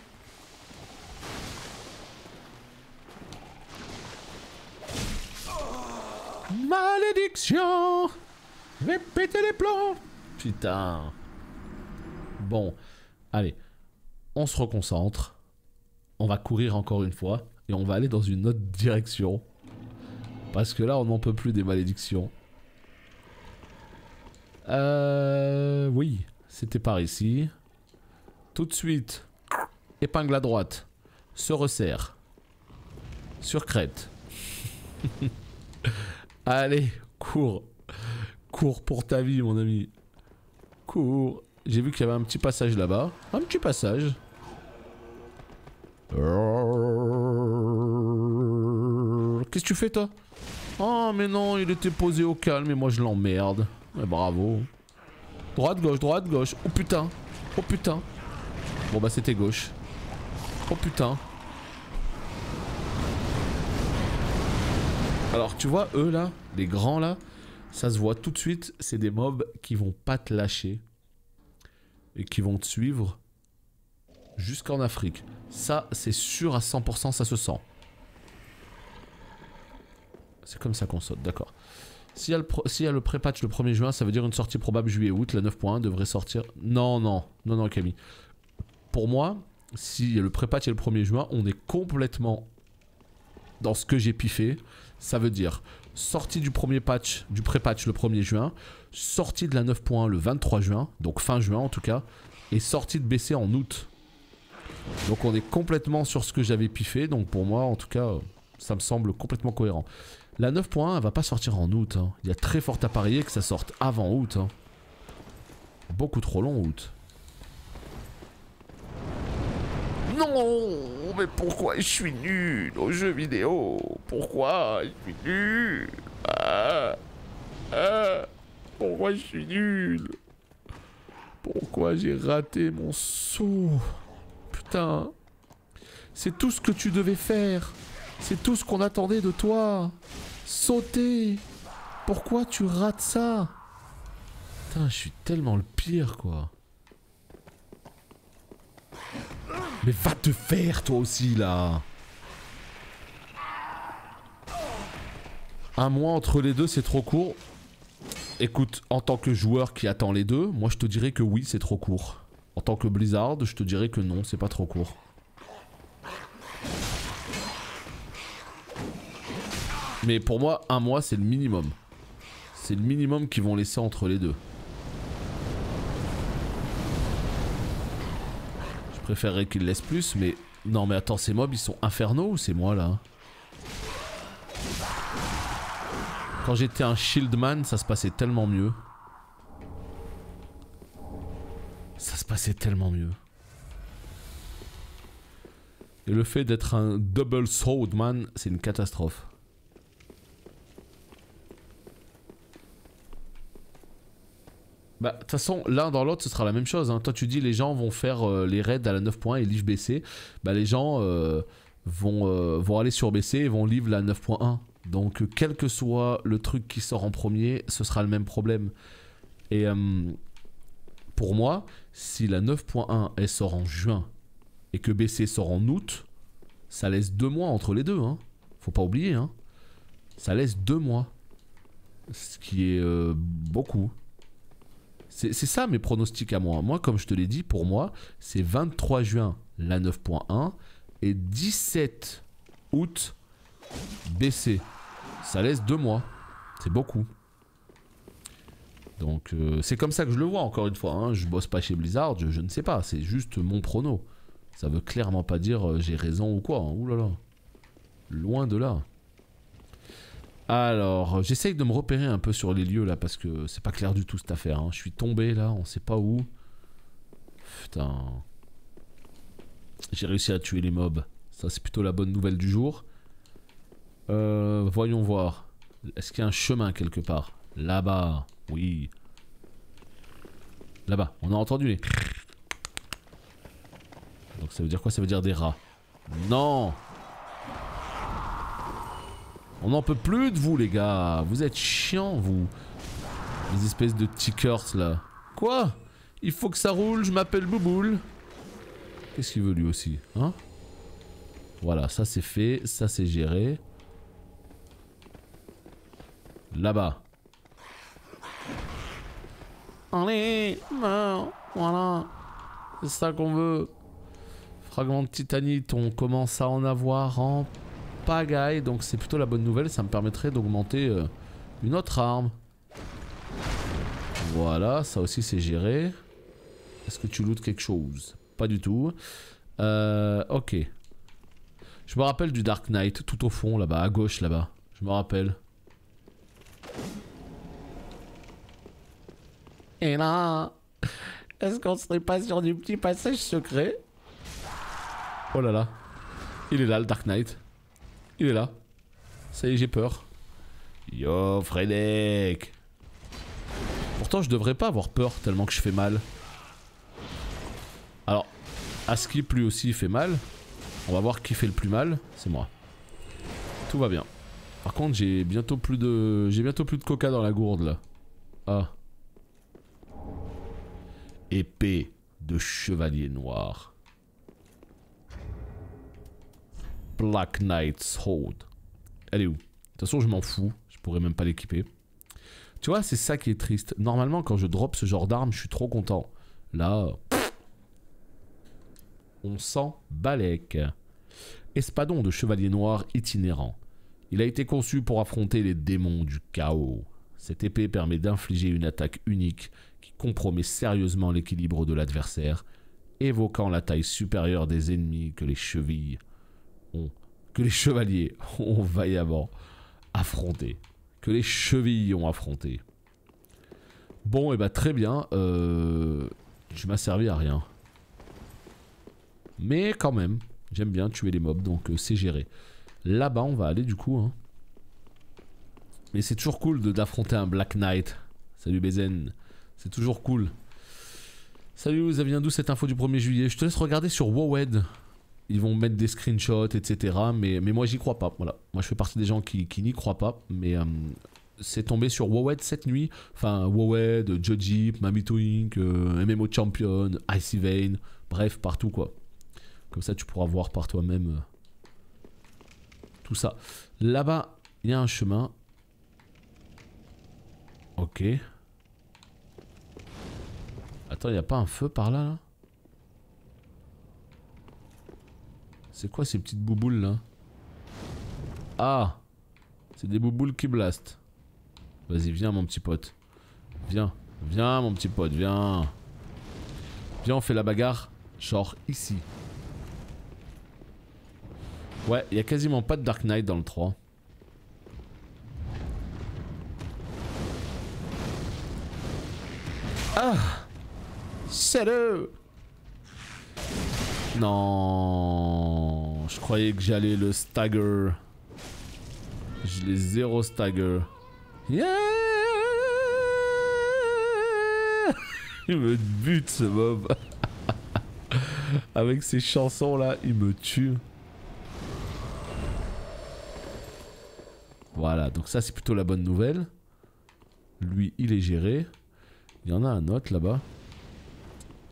Malédiction! Je vais péter les plombs! Putain. Bon, allez. On se reconcentre. On va courir encore une fois. Et on va aller dans une autre direction. Parce que là, on n'en peut plus des malédictions. Oui, c'était par ici. Tout de suite. Épingle à droite. Se resserre. Sur crête. Allez, cours. Cours pour ta vie, mon ami. Cours. J'ai vu qu'il y avait un petit passage là-bas. Un petit passage. Qu'est-ce que tu fais, toi? Oh, mais non, il était posé au calme et moi je l'emmerde. Mais bravo. Droite, gauche, droite, gauche. Oh putain. Oh putain. Bon bah c'était gauche. Oh putain. Alors tu vois, eux là, les grands là, ça se voit tout de suite, c'est des mobs qui vont pas te lâcher. Et qui vont te suivre jusqu'en Afrique. Ça, c'est sûr à 100%, ça se sent. C'est comme ça qu'on saute, d'accord. S'il y a le pré-patch le 1er juin, ça veut dire une sortie probable juillet-août. La 9.1 devrait sortir... Non, Camille. Pour moi, si le pré-patch est le 1er juin, on est complètement dans ce que j'ai piffé. Ça veut dire sortie du premier patch, du pré-patch le 1er juin, sortie de la 9.1 le 23 juin, donc fin juin en tout cas, et sortie de BC en août. Donc on est complètement sur ce que j'avais piffé, donc pour moi en tout cas, ça me semble complètement cohérent. La 9.1 elle va pas sortir en août, hein. Il y a très fort à parier que ça sorte avant août. Hein. Beaucoup trop long août. Non, mais pourquoi je suis nul aux jeux vidéo? Pourquoi je suis nul? Pourquoi je suis nul? Pourquoi j'ai raté mon saut? Putain. C'est tout ce que tu devais faire. C'est tout ce qu'on attendait de toi. Sauter. Pourquoi tu rates ça? Putain, je suis tellement le pire, quoi. Mais va te faire, toi aussi, là. Un mois entre les deux, c'est trop court. Écoute, en tant que joueur qui attend les deux, moi je te dirais que oui, c'est trop court. En tant que Blizzard, je te dirais que non, c'est pas trop court. Mais pour moi, un mois, c'est le minimum. C'est le minimum qu'ils vont laisser entre les deux. Je préférerais qu'ils laissent plus, mais... Non mais attends, ces mobs, ils sont infernaux ou c'est moi, là? Quand j'étais un shieldman, ça se passait tellement mieux. Ça se passait tellement mieux. Et le fait d'être un double swordman, c'est une catastrophe. Bah, de toute façon, l'un dans l'autre, ce sera la même chose. Hein. Toi, tu dis les gens vont faire les raids à la 9.1 et live BC. Bah, les gens vont aller sur BC et vont live la 9.1. Donc, quel que soit le truc qui sort en premier, ce sera le même problème. Et pour moi, si la 9.1 elle sort en juin et que BC sort en août, ça laisse 2 mois entre les deux. Hein. Faut pas oublier. Hein. Ça laisse 2 mois. Ce qui est beaucoup. C'est ça mes pronostics à moi. Moi, comme je te l'ai dit, pour moi, c'est 23 juin la 9.1 et 17 août BC. Ça laisse 2 mois. C'est beaucoup. Donc c'est comme ça que je le vois encore une fois. Hein. Je bosse pas chez Blizzard, je ne sais pas. C'est juste mon prono. Ça veut clairement pas dire j'ai raison ou quoi. Hein. Ouh là là. Loin de là. Alors, j'essaye de me repérer un peu sur les lieux là parce que c'est pas clair du tout cette affaire. Hein. Je suis tombé là, on sait pas où. Putain. J'ai réussi à tuer les mobs. Ça c'est plutôt la bonne nouvelle du jour. Voyons voir. Est-ce qu'il y a un chemin quelque part? Là-bas, oui. Là-bas, on a entendu les... Donc ça veut dire quoi? Ça veut dire des rats. Non! On n'en peut plus de vous les gars. Vous êtes chiants vous. Les espèces de tickers là. Quoi? Il faut que ça roule, je m'appelle Bouboule. Qu'est-ce qu'il veut lui aussi? Hein? Voilà, ça c'est fait, ça c'est géré. Là-bas. Allez, non, voilà. C'est ça qu'on veut. Fragment de titanite, on commence à en avoir en pagaille, donc c'est plutôt la bonne nouvelle. Ça me permettrait d'augmenter une autre arme. Voilà, ça aussi c'est géré. Est-ce que tu lootes quelque chose? Pas du tout. Ok. Je me rappelle du Dark Knight, tout au fond là-bas, à gauche là-bas. Je me rappelle. Et là, est-ce qu'on serait pas sur du petit passage secret? Oh là là. Il est là le Dark Knight. Il est là. Ça y est, j'ai peur. Yo Fredek. Pourtant je devrais pas avoir peur tellement que je fais mal. Alors, Askip lui aussi fait mal. On va voir qui fait le plus mal. C'est moi. Tout va bien. Par contre j'ai bientôt plus de coca dans la gourde là. Ah. Épée de chevalier noir. Black Knight Sword. Elle est où? De toute façon je m'en fous. Je pourrais même pas l'équiper. Tu vois, c'est ça qui est triste. Normalement quand je drop ce genre d'arme, je suis trop content. Là... on s'en balèque. Espadon de chevalier noir itinérant. Il a été conçu pour affronter les démons du chaos. Cette épée permet d'infliger une attaque unique qui compromet sérieusement l'équilibre de l'adversaire, évoquant la taille supérieure des ennemis que les chevaliers ont vaillamment affronté. Que les chevilles ont affronté. Bon, et bah très bien. Je m'as servi à rien. Mais quand même, j'aime bien tuer les mobs, donc c'est géré. Là-bas, on va aller du coup. Hein. Mais c'est toujours cool d'affronter un Black Knight. Salut Bezen. C'est toujours cool. Salut, vous avez d'où cette info du 1er juillet? Je te laisse regarder sur Wowed. Ils vont mettre des screenshots, etc. Mais moi, j'y crois pas. Voilà. Moi, je fais partie des gens qui n'y croient pas. Mais c'est tombé sur Wowed cette nuit. Enfin, Wowed, Jojip, Mamito Inc., MMO Champion, Icy Vein. Bref, partout quoi. Comme ça, tu pourras voir par toi-même tout ça. Là-bas, il y a un chemin. Ok. Attends, il n'y a pas un feu par là, là? C'est quoi ces petites bouboules là? Ah! C'est des bouboules qui blastent. Vas-y, viens mon petit pote. Viens. Viens mon petit pote, viens. Viens, on fait la bagarre. Genre ici. Ouais, il n'y a quasiment pas de Dark Knight dans le 3. Ah! Salut! Non, je croyais que j'allais le stagger. Je l'ai zéro stagger. Yeah! Il me bute ce mob. Avec ces chansons là, il me tue. Voilà, donc ça c'est plutôt la bonne nouvelle. Lui, il est géré. Il y en a un autre là-bas.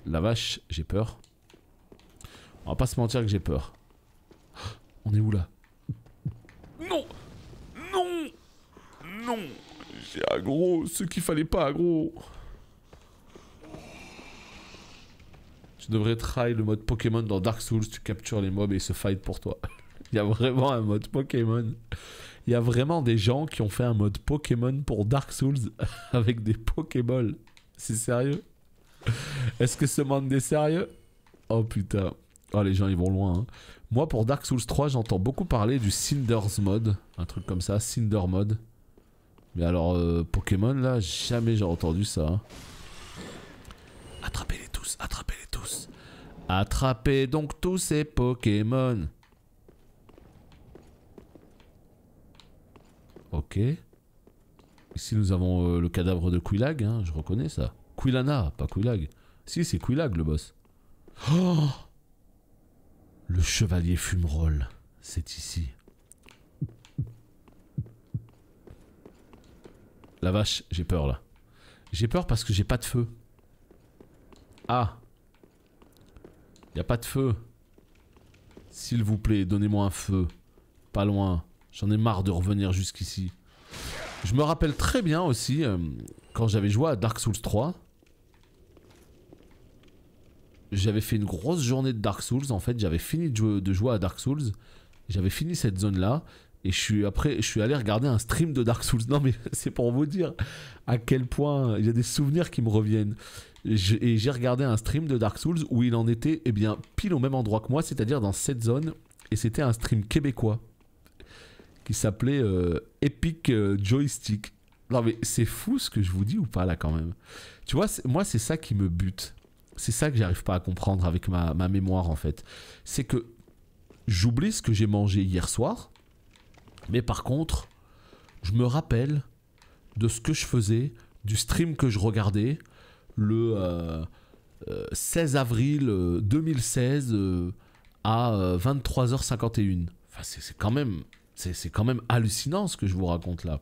La vache, j'ai peur. On va pas se mentir que j'ai peur. On est où là? Non! Non! Non! J'ai aggro ce qu'il fallait pas aggro. Tu devrais try le mode Pokémon dans Dark Souls. Tu captures les mobs et ils se fight pour toi. Il y a vraiment un mode Pokémon. Il y a vraiment des gens qui ont fait un mode Pokémon pour Dark Souls avec des Pokéballs. C'est sérieux? Est-ce que ce monde est sérieux? Oh putain. Oh les gens ils vont loin. Hein. Moi pour Dark Souls 3 j'entends beaucoup parler du Cinders mode. Un truc comme ça, Cinder mode. Mais alors Pokémon là, jamais j'ai entendu ça. Hein. Attrapez-les tous, attrapez-les tous. Attrapez donc tous ces Pokémon. Ok. Ici nous avons le cadavre de Quillag, hein, je reconnais ça. Quilana, pas Quillag. Si, c'est Quillag le boss. Oh! Le chevalier fumerolles, c'est ici. La vache, j'ai peur là. J'ai peur parce que j'ai pas de feu. Ah! Y a pas de feu. S'il vous plaît, donnez-moi un feu. Pas loin. J'en ai marre de revenir jusqu'ici. Je me rappelle très bien aussi, quand j'avais joué à Dark Souls 3, j'avais fait une grosse journée de Dark Souls. En fait, j'avais fini de jouer à Dark Souls. J'avais fini cette zone-là. Et je suis allé regarder un stream de Dark Souls. Non mais c'est pour vous dire à quel point il y a des souvenirs qui me reviennent. Et j'ai regardé un stream de Dark Souls où il en était eh bien, pile au même endroit que moi, c'est-à-dire dans cette zone. Et c'était un stream québécois qui s'appelait Epic Joystick. Non mais c'est fou ce que je vous dis ou pas là quand même. Tu vois, moi c'est ça qui me bute. C'est ça que j'arrive pas à comprendre avec ma mémoire en fait. C'est que j'oublie ce que j'ai mangé hier soir. Mais par contre, je me rappelle de ce que je faisais, du stream que je regardais le 16 avril 2016 à 23h51. Enfin, c'est quand même hallucinant ce que je vous raconte là.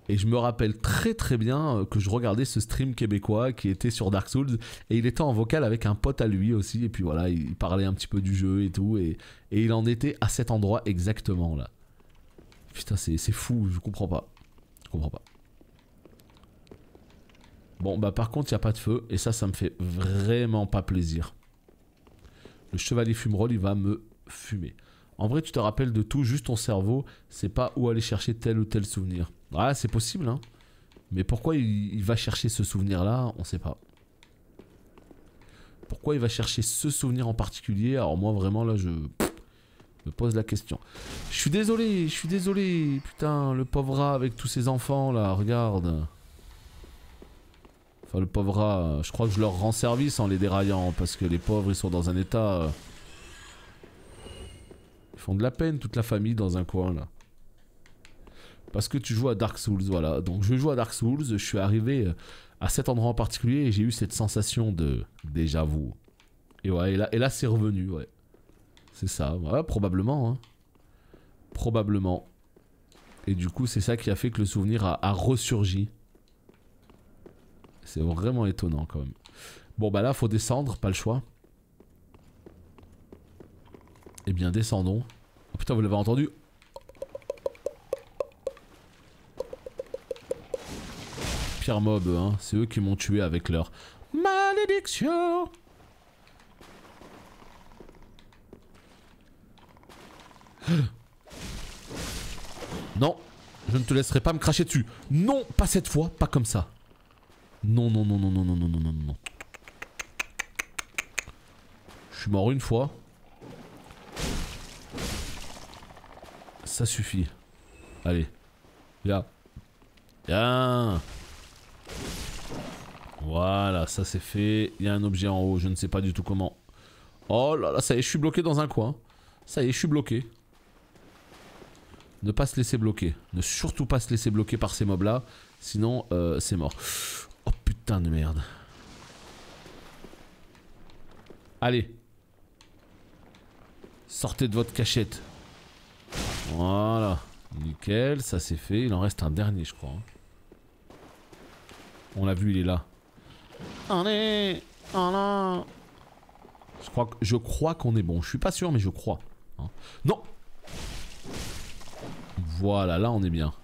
Et je me rappelle très très bien que je regardais ce stream québécois qui était sur Dark Souls et il était en vocal avec un pote à lui aussi et puis voilà, il parlait un petit peu du jeu et tout et il en était à cet endroit exactement là. Putain, c'est fou, je comprends pas. Je comprends pas. Bon, bah par contre, il n'y a pas de feu. Et ça me fait vraiment pas plaisir. Le chevalier fumerol, il va me fumer. En vrai, tu te rappelles de tout, juste ton cerveau. C'est pas où aller chercher tel ou tel souvenir. Ah, c'est possible, hein. Mais pourquoi il va chercher ce souvenir-là, on sait pas. Pourquoi il va chercher ce souvenir en particulier? Alors moi, vraiment, là, je me pose la question. Je suis désolé. Putain, le pauvre rat avec tous ses enfants là, regarde. Enfin, le pauvre rat, je crois que je leur rends service en les déraillant parce que les pauvres ils sont dans un état. Ils font de la peine, toute la famille dans un coin là. Parce que tu joues à Dark Souls, voilà. Donc je joue à Dark Souls, je suis arrivé à cet endroit en particulier et j'ai eu cette sensation de déjà vu. Et ouais, et là c'est revenu, ouais. C'est ça, ouais, probablement. Hein. Probablement. Et du coup, c'est ça qui a fait que le souvenir a ressurgi. C'est vraiment étonnant quand même. Bon, bah là, faut descendre, pas le choix. Eh bien, descendons. Oh putain, vous l'avez entendu? Pire mob, hein. C'est eux qui m'ont tué avec leur malédiction. Non, je ne te laisserai pas me cracher dessus. Non, pas cette fois, pas comme ça. Non. Je suis mort une fois. Ça suffit. Allez. Là. Bien. Voilà, ça c'est fait. Il y a un objet en haut, je ne sais pas du tout comment. Oh là là, ça y est, je suis bloqué dans un coin. Ça y est, je suis bloqué. Ne pas se laisser bloquer. Ne surtout pas se laisser bloquer par ces mobs là. Sinon, c'est mort. Oh putain de merde. Allez. Sortez de votre cachette. Voilà. Nickel, ça c'est fait. Il en reste un dernier, je crois. On l'a vu, il est là. Allez. Voilà. Je crois qu'on est bon. Je suis pas sûr, mais je crois. Hein. Non. Voilà, là on est bien.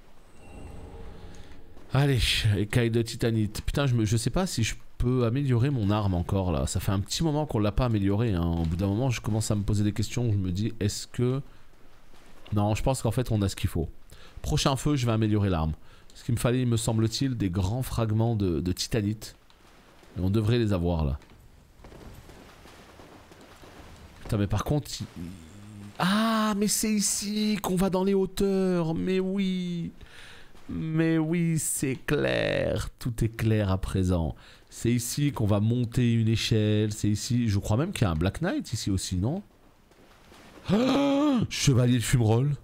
Allez, écaille de titanite. Putain, je sais pas si je peux améliorer mon arme encore là. Ça fait un petit moment qu'on l'a pas amélioré. Hein. Au bout d'un moment, je commence à me poser des questions. Je me dis, est-ce que... Non, je pense qu'en fait, on a ce qu'il faut. Prochain feu, je vais améliorer l'arme. Ce qu'il me fallait, me semble-t-il, des grands fragments de titanite. Et on devrait les avoir là. Putain, mais par contre... Ah, mais c'est ici qu'on va dans les hauteurs. Mais oui. Mais oui, c'est clair. Tout est clair à présent. C'est ici qu'on va monter une échelle. C'est ici... Je crois même qu'il y a un Black Knight ici aussi, non? Ah, Chevalier de Fumerol.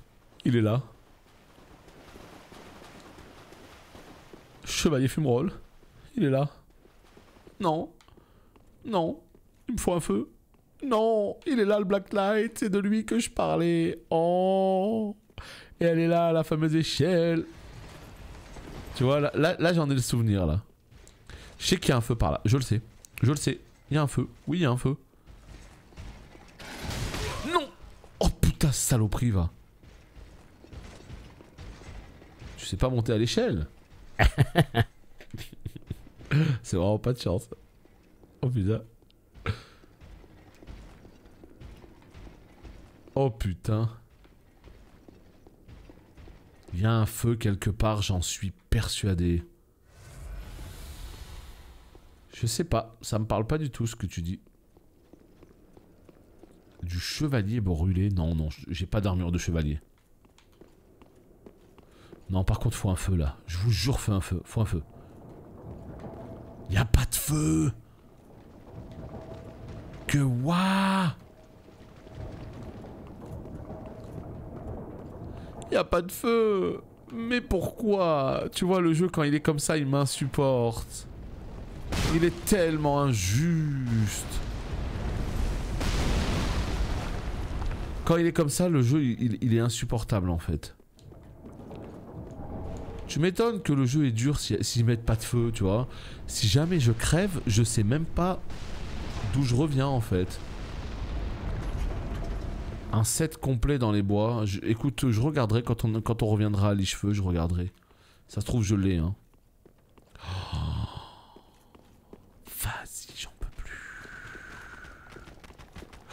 Il est là. Chevalier Fumerol. Il est là. Non. Non. Il me faut un feu. Non. Il est là le Black Knight. C'est de lui que je parlais. Oh. Et elle est là, la fameuse échelle. Tu vois, là j'en ai le souvenir, là. Je sais qu'il y a un feu par là. Je le sais. Je le sais. Il y a un feu. Oui, il y a un feu. Non. Oh putain, saloperie, va. Tu sais pas monter à l'échelle. C'est vraiment pas de chance. Oh putain. Oh putain. Il y a un feu quelque part, j'en suis persuadé. Je sais pas, ça me parle pas du tout ce que tu dis. Du chevalier brûlé? Non, non, j'ai pas d'armure de chevalier. Non, par contre, faut un feu là. Je vous jure, faut un feu. Faut un feu. Y a pas de feu! Que waouh! Y a pas de feu! Mais pourquoi? Tu vois, le jeu, quand il est comme ça, il m'insupporte. Il est tellement injuste. Quand il est comme ça, le jeu, il est insupportable, en fait. Tu m'étonnes que le jeu est dur s'ils mettent pas de feu, tu vois. Si jamais je crève, je sais même pas d'où je reviens, en fait. Un set complet dans les bois. Écoute, je regarderai quand on reviendra à Lichefeu, je regarderai. Ça se trouve, je l'ai, hein. Oh. Vas-y, j'en peux plus.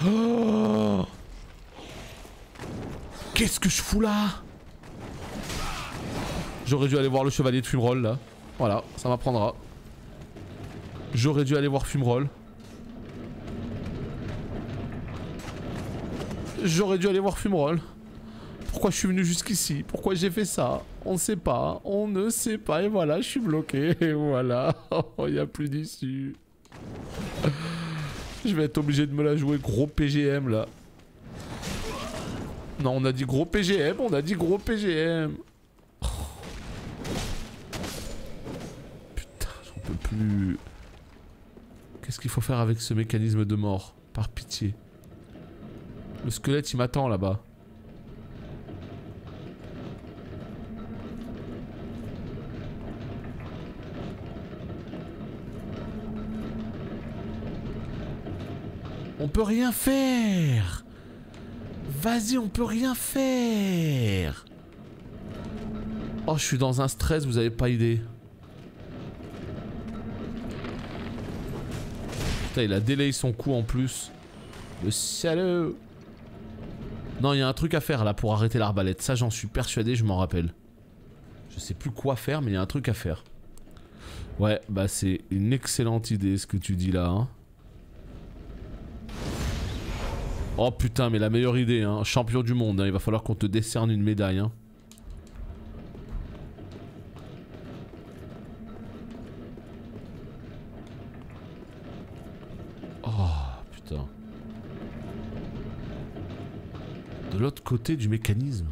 Oh. Qu'est-ce que je fous là? J'aurais dû aller voir le chevalier de Fumerol, là. Voilà, ça m'apprendra. J'aurais dû aller voir Fumerol. J'aurais dû aller voir Fumerol. Pourquoi je suis venu jusqu'ici? Pourquoi j'ai fait ça? On ne sait pas. On ne sait pas. Et voilà, je suis bloqué. Et voilà. Il n'y a plus d'issue. Je vais être obligé de me la jouer gros PGM là. Non, on a dit gros PGM. On a dit gros PGM. Oh. Putain, j'en peux plus. Qu'est-ce qu'il faut faire avec ce mécanisme de mort? Par pitié. Le squelette il m'attend là-bas. On peut rien faire. Vas-y, on peut rien faire. Oh, je suis dans un stress, vous avez pas idée. Putain, il a délayé son coup en plus. Le salaud. Non, il y a un truc à faire là pour arrêter l'arbalète. Ça, j'en suis persuadé, je m'en rappelle. Je sais plus quoi faire, mais il y a un truc à faire. Ouais, bah c'est une excellente idée ce que tu dis là. Hein. Oh putain, mais la meilleure idée, hein. Champion du monde, hein. Il va falloir qu'on te décerne une médaille. Hein. Oh putain. De l'autre côté du mécanisme.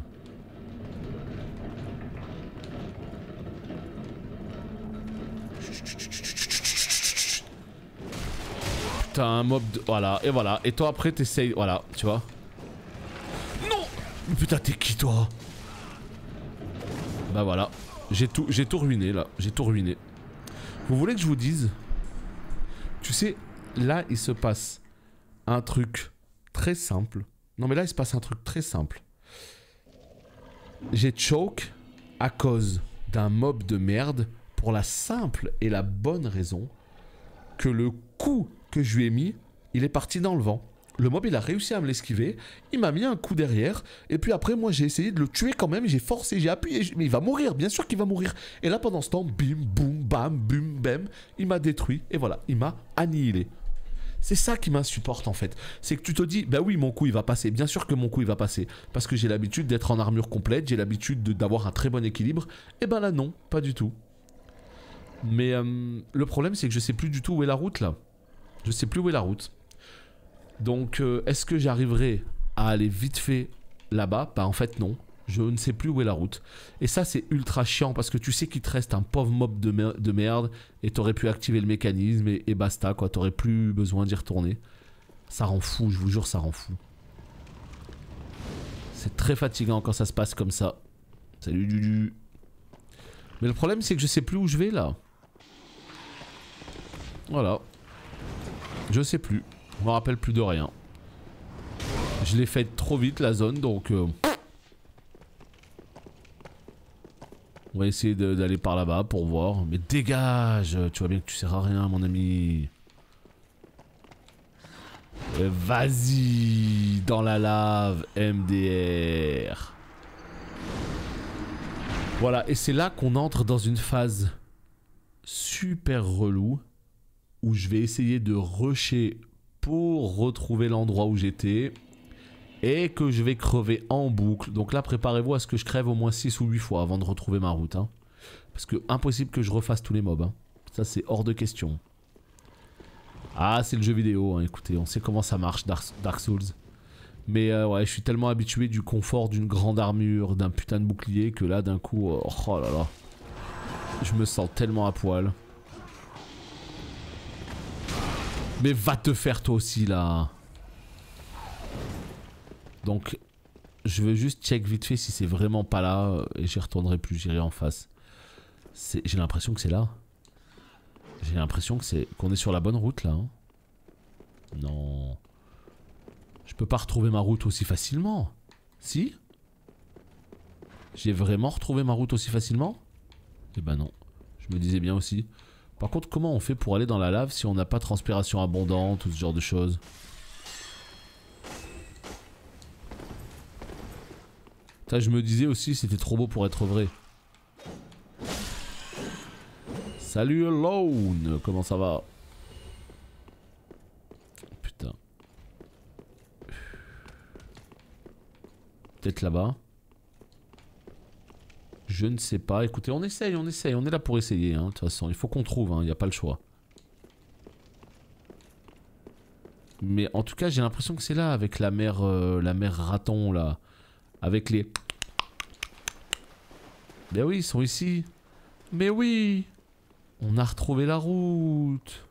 Putain, un mob de... Voilà, et voilà. Et toi après t'essayes... Voilà, tu vois. Non. Mais putain, t'es qui toi? Bah voilà. J'ai tout ruiné là. J'ai tout ruiné. Vous voulez que je vous dise? Tu sais, là il se passe un truc très simple. Non mais là il se passe un truc très simple. J'ai choke à cause d'un mob de merde pour la simple et la bonne raison que le coup que je lui ai mis, il est parti dans le vent. Le mob il a réussi à me l'esquiver, il m'a mis un coup derrière, et puis après moi j'ai essayé de le tuer quand même, j'ai forcé, j'ai appuyé, mais il va mourir, bien sûr qu'il va mourir. Et là pendant ce temps, bim, boum, bam, bum, bam, il m'a détruit, et voilà, il m'a annihilé. C'est ça qui m'insupporte en fait. C'est que tu te dis, bah oui, mon coup il va passer. Bien sûr que mon coup il va passer. Parce que j'ai l'habitude d'être en armure complète, j'ai l'habitude d'avoir un très bon équilibre. Et ben là non, pas du tout. Mais le problème c'est que je sais plus du tout où est la route là. Je sais plus où est la route. Donc est-ce que j'arriverai à aller vite fait là-bas? Bah en fait non. Je ne sais plus où est la route. Et ça c'est ultra chiant parce que tu sais qu'il te reste un pauvre mob de merde et t'aurais pu activer le mécanisme et basta quoi. T'aurais plus besoin d'y retourner. Ça rend fou, je vous jure ça rend fou. C'est très fatigant quand ça se passe comme ça. Salut Dudu. Mais le problème c'est que je sais plus où je vais là. Voilà. Je sais plus. Je me rappelle plus de rien. Je l'ai fait trop vite la zone donc... On va essayer d'aller par là-bas pour voir. Mais dégage! Tu vois bien que tu sers à rien, mon ami. Vas-y! Dans la lave, MDR. Voilà, et c'est là qu'on entre dans une phase super relou où je vais essayer de rusher pour retrouver l'endroit où j'étais et que je vais crever en boucle. Donc là, préparez-vous à ce que je crève au moins 6 ou 8 fois avant de retrouver ma route. Hein. Parce que impossible que je refasse tous les mobs. Hein. Ça, c'est hors de question. Ah, c'est le jeu vidéo. Hein. Écoutez, on sait comment ça marche, Dark Souls. Mais ouais, je suis tellement habitué du confort d'une grande armure, d'un putain de bouclier, que là, d'un coup, oh là là. Je me sens tellement à poil. Mais va te faire toi aussi, là. Donc, je veux juste check vite fait si c'est vraiment pas là, et j'y retournerai plus, j'irai en face. J'ai l'impression que c'est là. J'ai l'impression que qu'on est sur la bonne route, là. Hein. Non... Je peux pas retrouver ma route aussi facilement. Si? J'ai vraiment retrouvé ma route aussi facilement? Eh ben non. Je me disais bien aussi. Par contre, comment on fait pour aller dans la lave si on n'a pas transpiration abondante ou ce genre de choses? Ça, je me disais aussi c'était trop beau pour être vrai. Salut Alone, comment ça va? Putain. Peut-être là-bas. Je ne sais pas. Écoutez, on essaye. On est là pour essayer. Hein. De toute façon, il faut qu'on trouve. Il n'y a pas le choix. Mais en tout cas, j'ai l'impression que c'est là avec la mère raton là. Avec les... Ben oui, ils sont ici. Mais oui. On a retrouvé la route.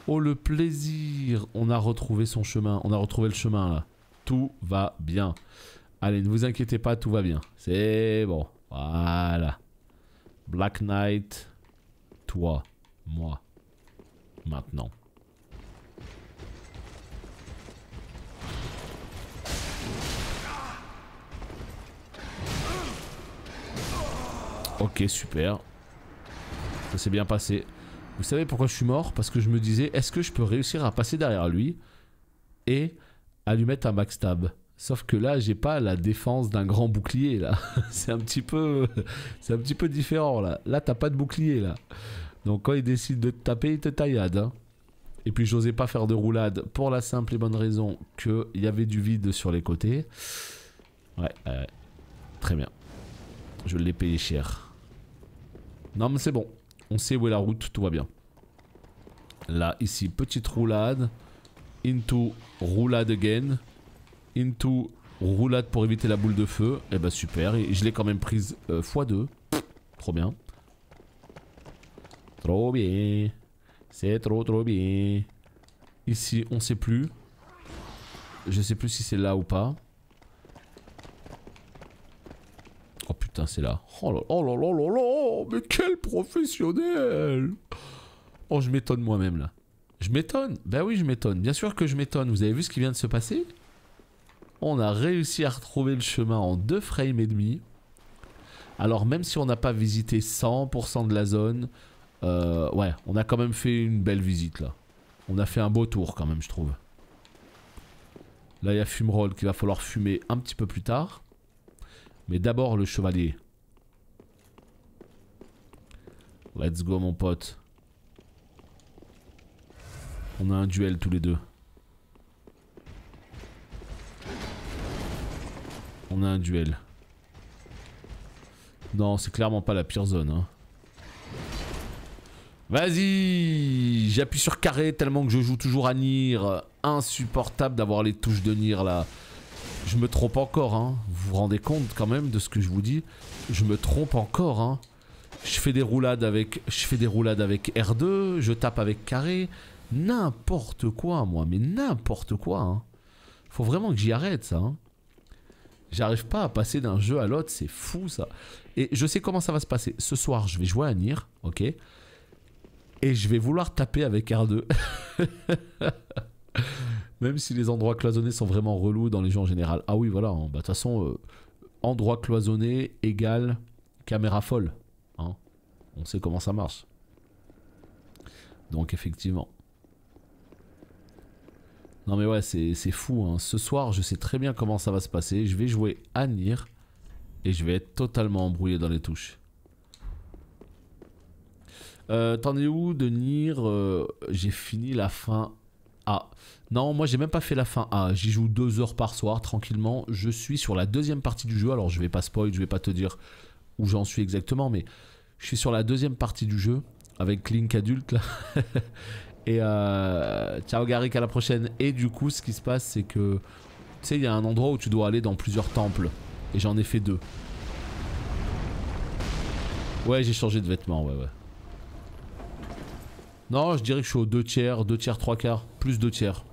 Oh le plaisir. On a retrouvé son chemin. On a retrouvé le chemin là. Tout va bien. Allez, ne vous inquiétez pas, tout va bien. C'est bon. Voilà. Black Knight. Toi. Moi. Maintenant. Ok, super. Ça s'est bien passé. Vous savez pourquoi je suis mort? Parce que je me disais, est-ce que je peux réussir à passer derrière lui et à lui mettre un backstab? Sauf que là, j'ai pas la défense d'un grand bouclier là. c'est un petit peu différent là. Là, t'as pas de bouclier là. Donc quand il décide de te taper, il te taillade. Hein. Et puis j'osais pas faire de roulade pour la simple et bonne raison qu'il y avait du vide sur les côtés. Ouais, très bien. Je l'ai payé cher. Non mais c'est bon. On sait où est la route, tout va bien. Là, ici, petite roulade. Into roulade again. Into roulade pour éviter la boule de feu. Et bah super, et je l'ai quand même prise x2. Trop bien. Trop bien. C'est trop bien. Ici, on sait plus. Je sais plus si c'est là ou pas. Oh putain, c'est là. Oh là là, mais quel professionnel! Oh, je m'étonne moi-même là. Je m'étonne. Ben oui, je m'étonne. Bien sûr que je m'étonne. Vous avez vu ce qui vient de se passer? On a réussi à retrouver le chemin en 2 frames et demi. Alors même si on n'a pas visité 100% de la zone, ouais, on a quand même fait une belle visite là. On a fait un beau tour quand même, je trouve. Là, il y a Fumerol qu'il va falloir fumer un petit peu plus tard. Mais d'abord le chevalier. Let's go mon pote. On a un duel tous les deux. On a un duel. Non, c'est clairement pas la pire zone. Hein. Vas-y! J'appuie sur carré tellement que je joue toujours à Nier. Insupportable d'avoir les touches de Nier là. Je me trompe encore, hein. Vous vous rendez compte quand même de ce que je vous dis? Je me trompe encore, hein. Je fais des roulades avec R2, je tape avec carré. N'importe quoi, moi. Mais n'importe quoi, hein. Faut vraiment que j'y arrête, ça, hein. J'arrive pas à passer d'un jeu à l'autre, c'est fou, ça. Et je sais comment ça va se passer. Ce soir, je vais jouer à Nier, ok? Et je vais vouloir taper avec R2. Même si les endroits cloisonnés sont vraiment relous dans les jeux en général. Ah oui, voilà. Hein. Bah, de toute façon, endroit cloisonné égale caméra folle. Hein. On sait comment ça marche. Donc, effectivement. Non, mais ouais, c'est fou. Hein. Ce soir, je sais très bien comment ça va se passer. Je vais jouer à Nier. Et je vais être totalement embrouillé dans les touches. T'en es où de Nier? J'ai fini la fin A. Non, moi j'ai même pas fait la fin A. J'y joue 2 heures par soir tranquillement. Je suis sur la deuxième partie du jeu. Alors je vais pas spoil, je vais pas te dire où j'en suis exactement, mais je suis sur la deuxième partie du jeu avec Link adulte là. Et ciao Garrick, à la prochaine. Et du coup ce qui se passe c'est que tu sais il y a un endroit où tu dois aller dans plusieurs temples. Et j'en ai fait 2. Ouais j'ai changé de vêtements, ouais. Non, je dirais que je suis aux 2 tiers, 3 quarts, plus 2 tiers.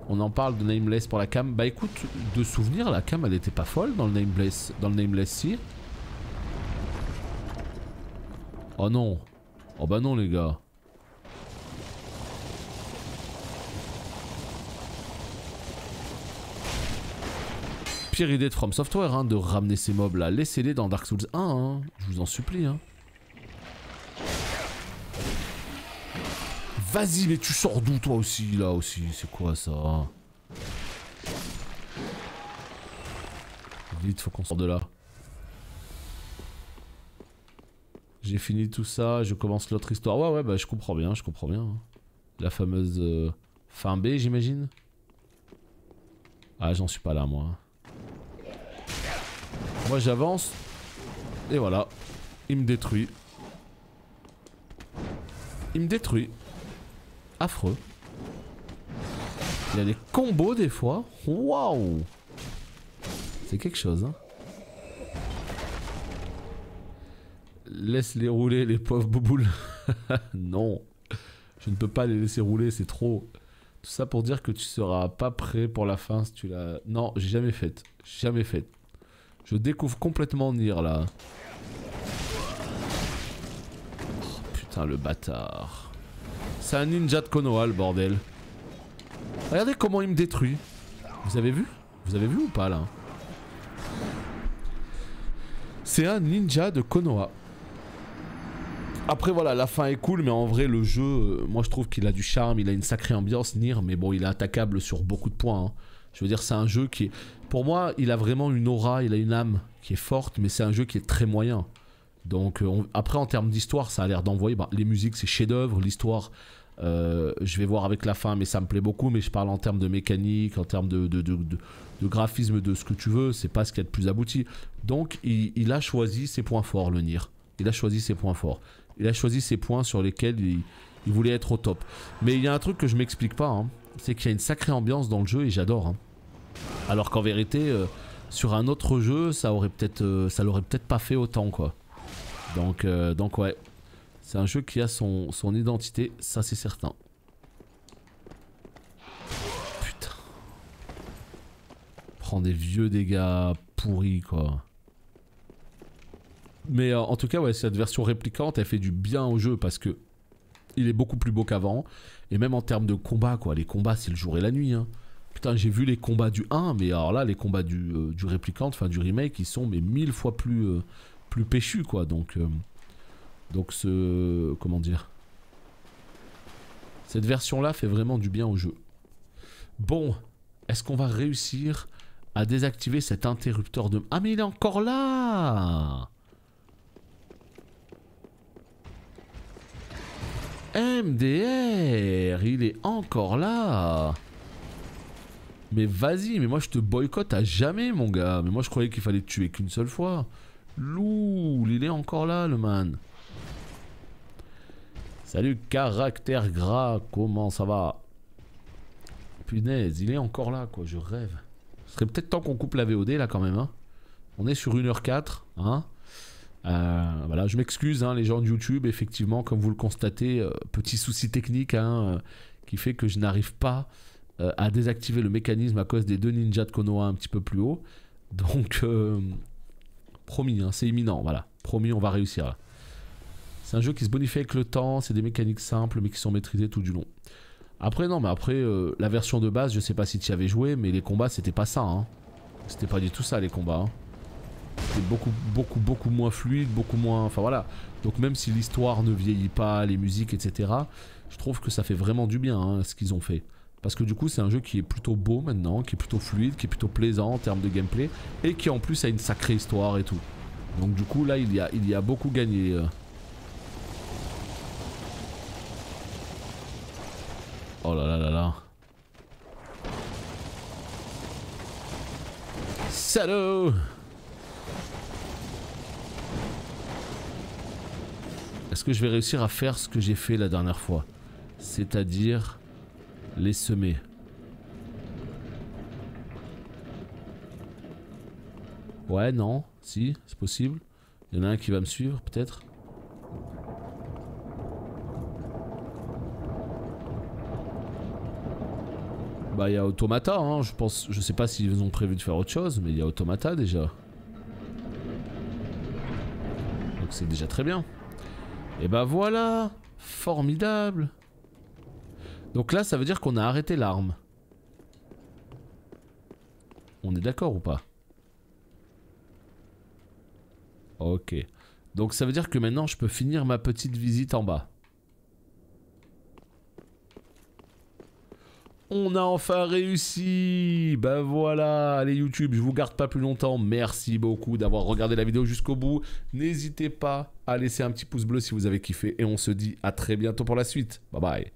On en parle de Nameless pour la cam. Bah écoute, de souvenir, la cam elle était pas folle dans le Nameless, si. Oh non. Oh bah non les gars. Pire idée de From Software hein, de ramener ces mobs là. Laissez-les dans Dark Souls 1, hein. Je vous en supplie hein. Vas-y, mais tu sors d'où toi aussi, là aussi? C'est quoi ça? Vite, faut qu'on sorte de là. J'ai fini tout ça, je commence l'autre histoire. Ouais, bah je comprends bien, La fameuse fin B, j'imagine. Ah, j'en suis pas là, moi. Moi, j'avance. Et voilà. Il me détruit. Affreux. Il y a des combos des fois. Waouh. C'est quelque chose hein. Laisse-les rouler les pauvres bouboules. Non. Je ne peux pas les laisser rouler, c'est trop. Tout ça pour dire que tu seras pas prêt pour la fin si tu l'as... Non, j'ai jamais fait. Je découvre complètement Nier là. Oh, putain le bâtard. C'est un ninja de Konoha le bordel. Regardez comment il me détruit. Vous avez vu ou pas là? C'est un ninja de Konoha. Après voilà, la fin est cool, mais en vrai le jeu, moi je trouve qu'il a du charme, il a une sacrée ambiance Nier, mais bon il est attaquable sur beaucoup de points. Hein. Je veux dire c'est un jeu qui est... Pour moi il a vraiment une aura, il a une âme qui est forte, mais c'est un jeu qui est très moyen. Donc après en termes d'histoire ça a l'air d'envoyer, bah, les musiques c'est chef d'œuvre, l'histoire... je vais voir avec la fin mais ça me plaît beaucoup, mais je parle en termes de mécanique, en termes de graphisme, de ce que tu veux, c'est pas ce qu'il y a de plus abouti. Donc il a choisi ses points forts le Nier. Il a choisi ses points forts. Il a choisi ses points sur lesquels il voulait être au top. Mais il y a un truc que je m'explique pas, hein, c'est qu'il y a une sacrée ambiance dans le jeu et j'adore. Hein. Alors qu'en vérité, sur un autre jeu, ça l'aurait peut-être pas fait autant quoi. Donc ouais. C'est un jeu qui a son identité, ça c'est certain. Putain. Prend des vieux dégâts pourris quoi. Mais en tout cas ouais, cette version réplicante elle fait du bien au jeu parce que il est beaucoup plus beau qu'avant. Et même en termes de combat quoi, les combats c'est le jour et la nuit hein. Putain j'ai vu les combats du 1, mais alors là les combats du réplicante, enfin du remake, ils sont mais 1000 fois plus péchus quoi. Donc comment dire, cette version là fait vraiment du bien au jeu. Bon, est-ce qu'on va réussir à désactiver cet interrupteur de... Ah mais il est encore là. MDR, il est encore là. Mais vas-y, mais moi je te boycotte à jamais mon gars. Mais moi je croyais qu'il fallait te tuer qu'une seule fois. Loul, il est encore là le man. Salut caractère gras, comment ça va? Punaise, il est encore là quoi, je rêve. Ce serait peut-être temps qu'on coupe la VOD là quand même hein. On est sur 1h04 hein. Voilà, je m'excuse hein, les gens de YouTube, effectivement comme vous le constatez, petit souci technique hein, qui fait que je n'arrive pas à désactiver le mécanisme à cause des 2 ninjas de Konoha un petit peu plus haut. Donc promis hein, c'est imminent, voilà. Promis on va réussir là. C'est un jeu qui se bonifie avec le temps, c'est des mécaniques simples mais qui sont maîtrisées tout du long. Après non mais après la version de base, je sais pas si tu y avais joué, mais les combats c'était pas ça hein. C'était pas du tout ça les combats hein. C'était beaucoup moins fluide, beaucoup moins... Enfin voilà. Donc même si l'histoire ne vieillit pas, les musiques etc, je trouve que ça fait vraiment du bien hein, ce qu'ils ont fait. Parce que du coup c'est un jeu qui est plutôt beau maintenant, qui est plutôt fluide, qui est plutôt plaisant en termes de gameplay et qui en plus a une sacrée histoire et tout. Donc du coup là il y a beaucoup gagné. Oh là là là là. Salaud! Est-ce que je vais réussir à faire ce que j'ai fait la dernière fois? C'est-à-dire les semer. Ouais, non, si, c'est possible. Il y en a un qui va me suivre, peut-être. Bah, il y a Automata, hein, je pense. Je sais pas s'ils ont prévu de faire autre chose, mais il y a Automata déjà. Donc c'est déjà très bien. Et bah voilà, formidable. Donc là, ça veut dire qu'on a arrêté l'arme. On est d'accord ou pas? Ok. Donc ça veut dire que maintenant, je peux finir ma petite visite en bas. On a enfin réussi. Bah voilà, allez YouTube, je vous garde pas plus longtemps. Merci beaucoup d'avoir regardé la vidéo jusqu'au bout. N'hésitez pas à laisser un petit pouce bleu si vous avez kiffé. Et on se dit à très bientôt pour la suite. Bye bye.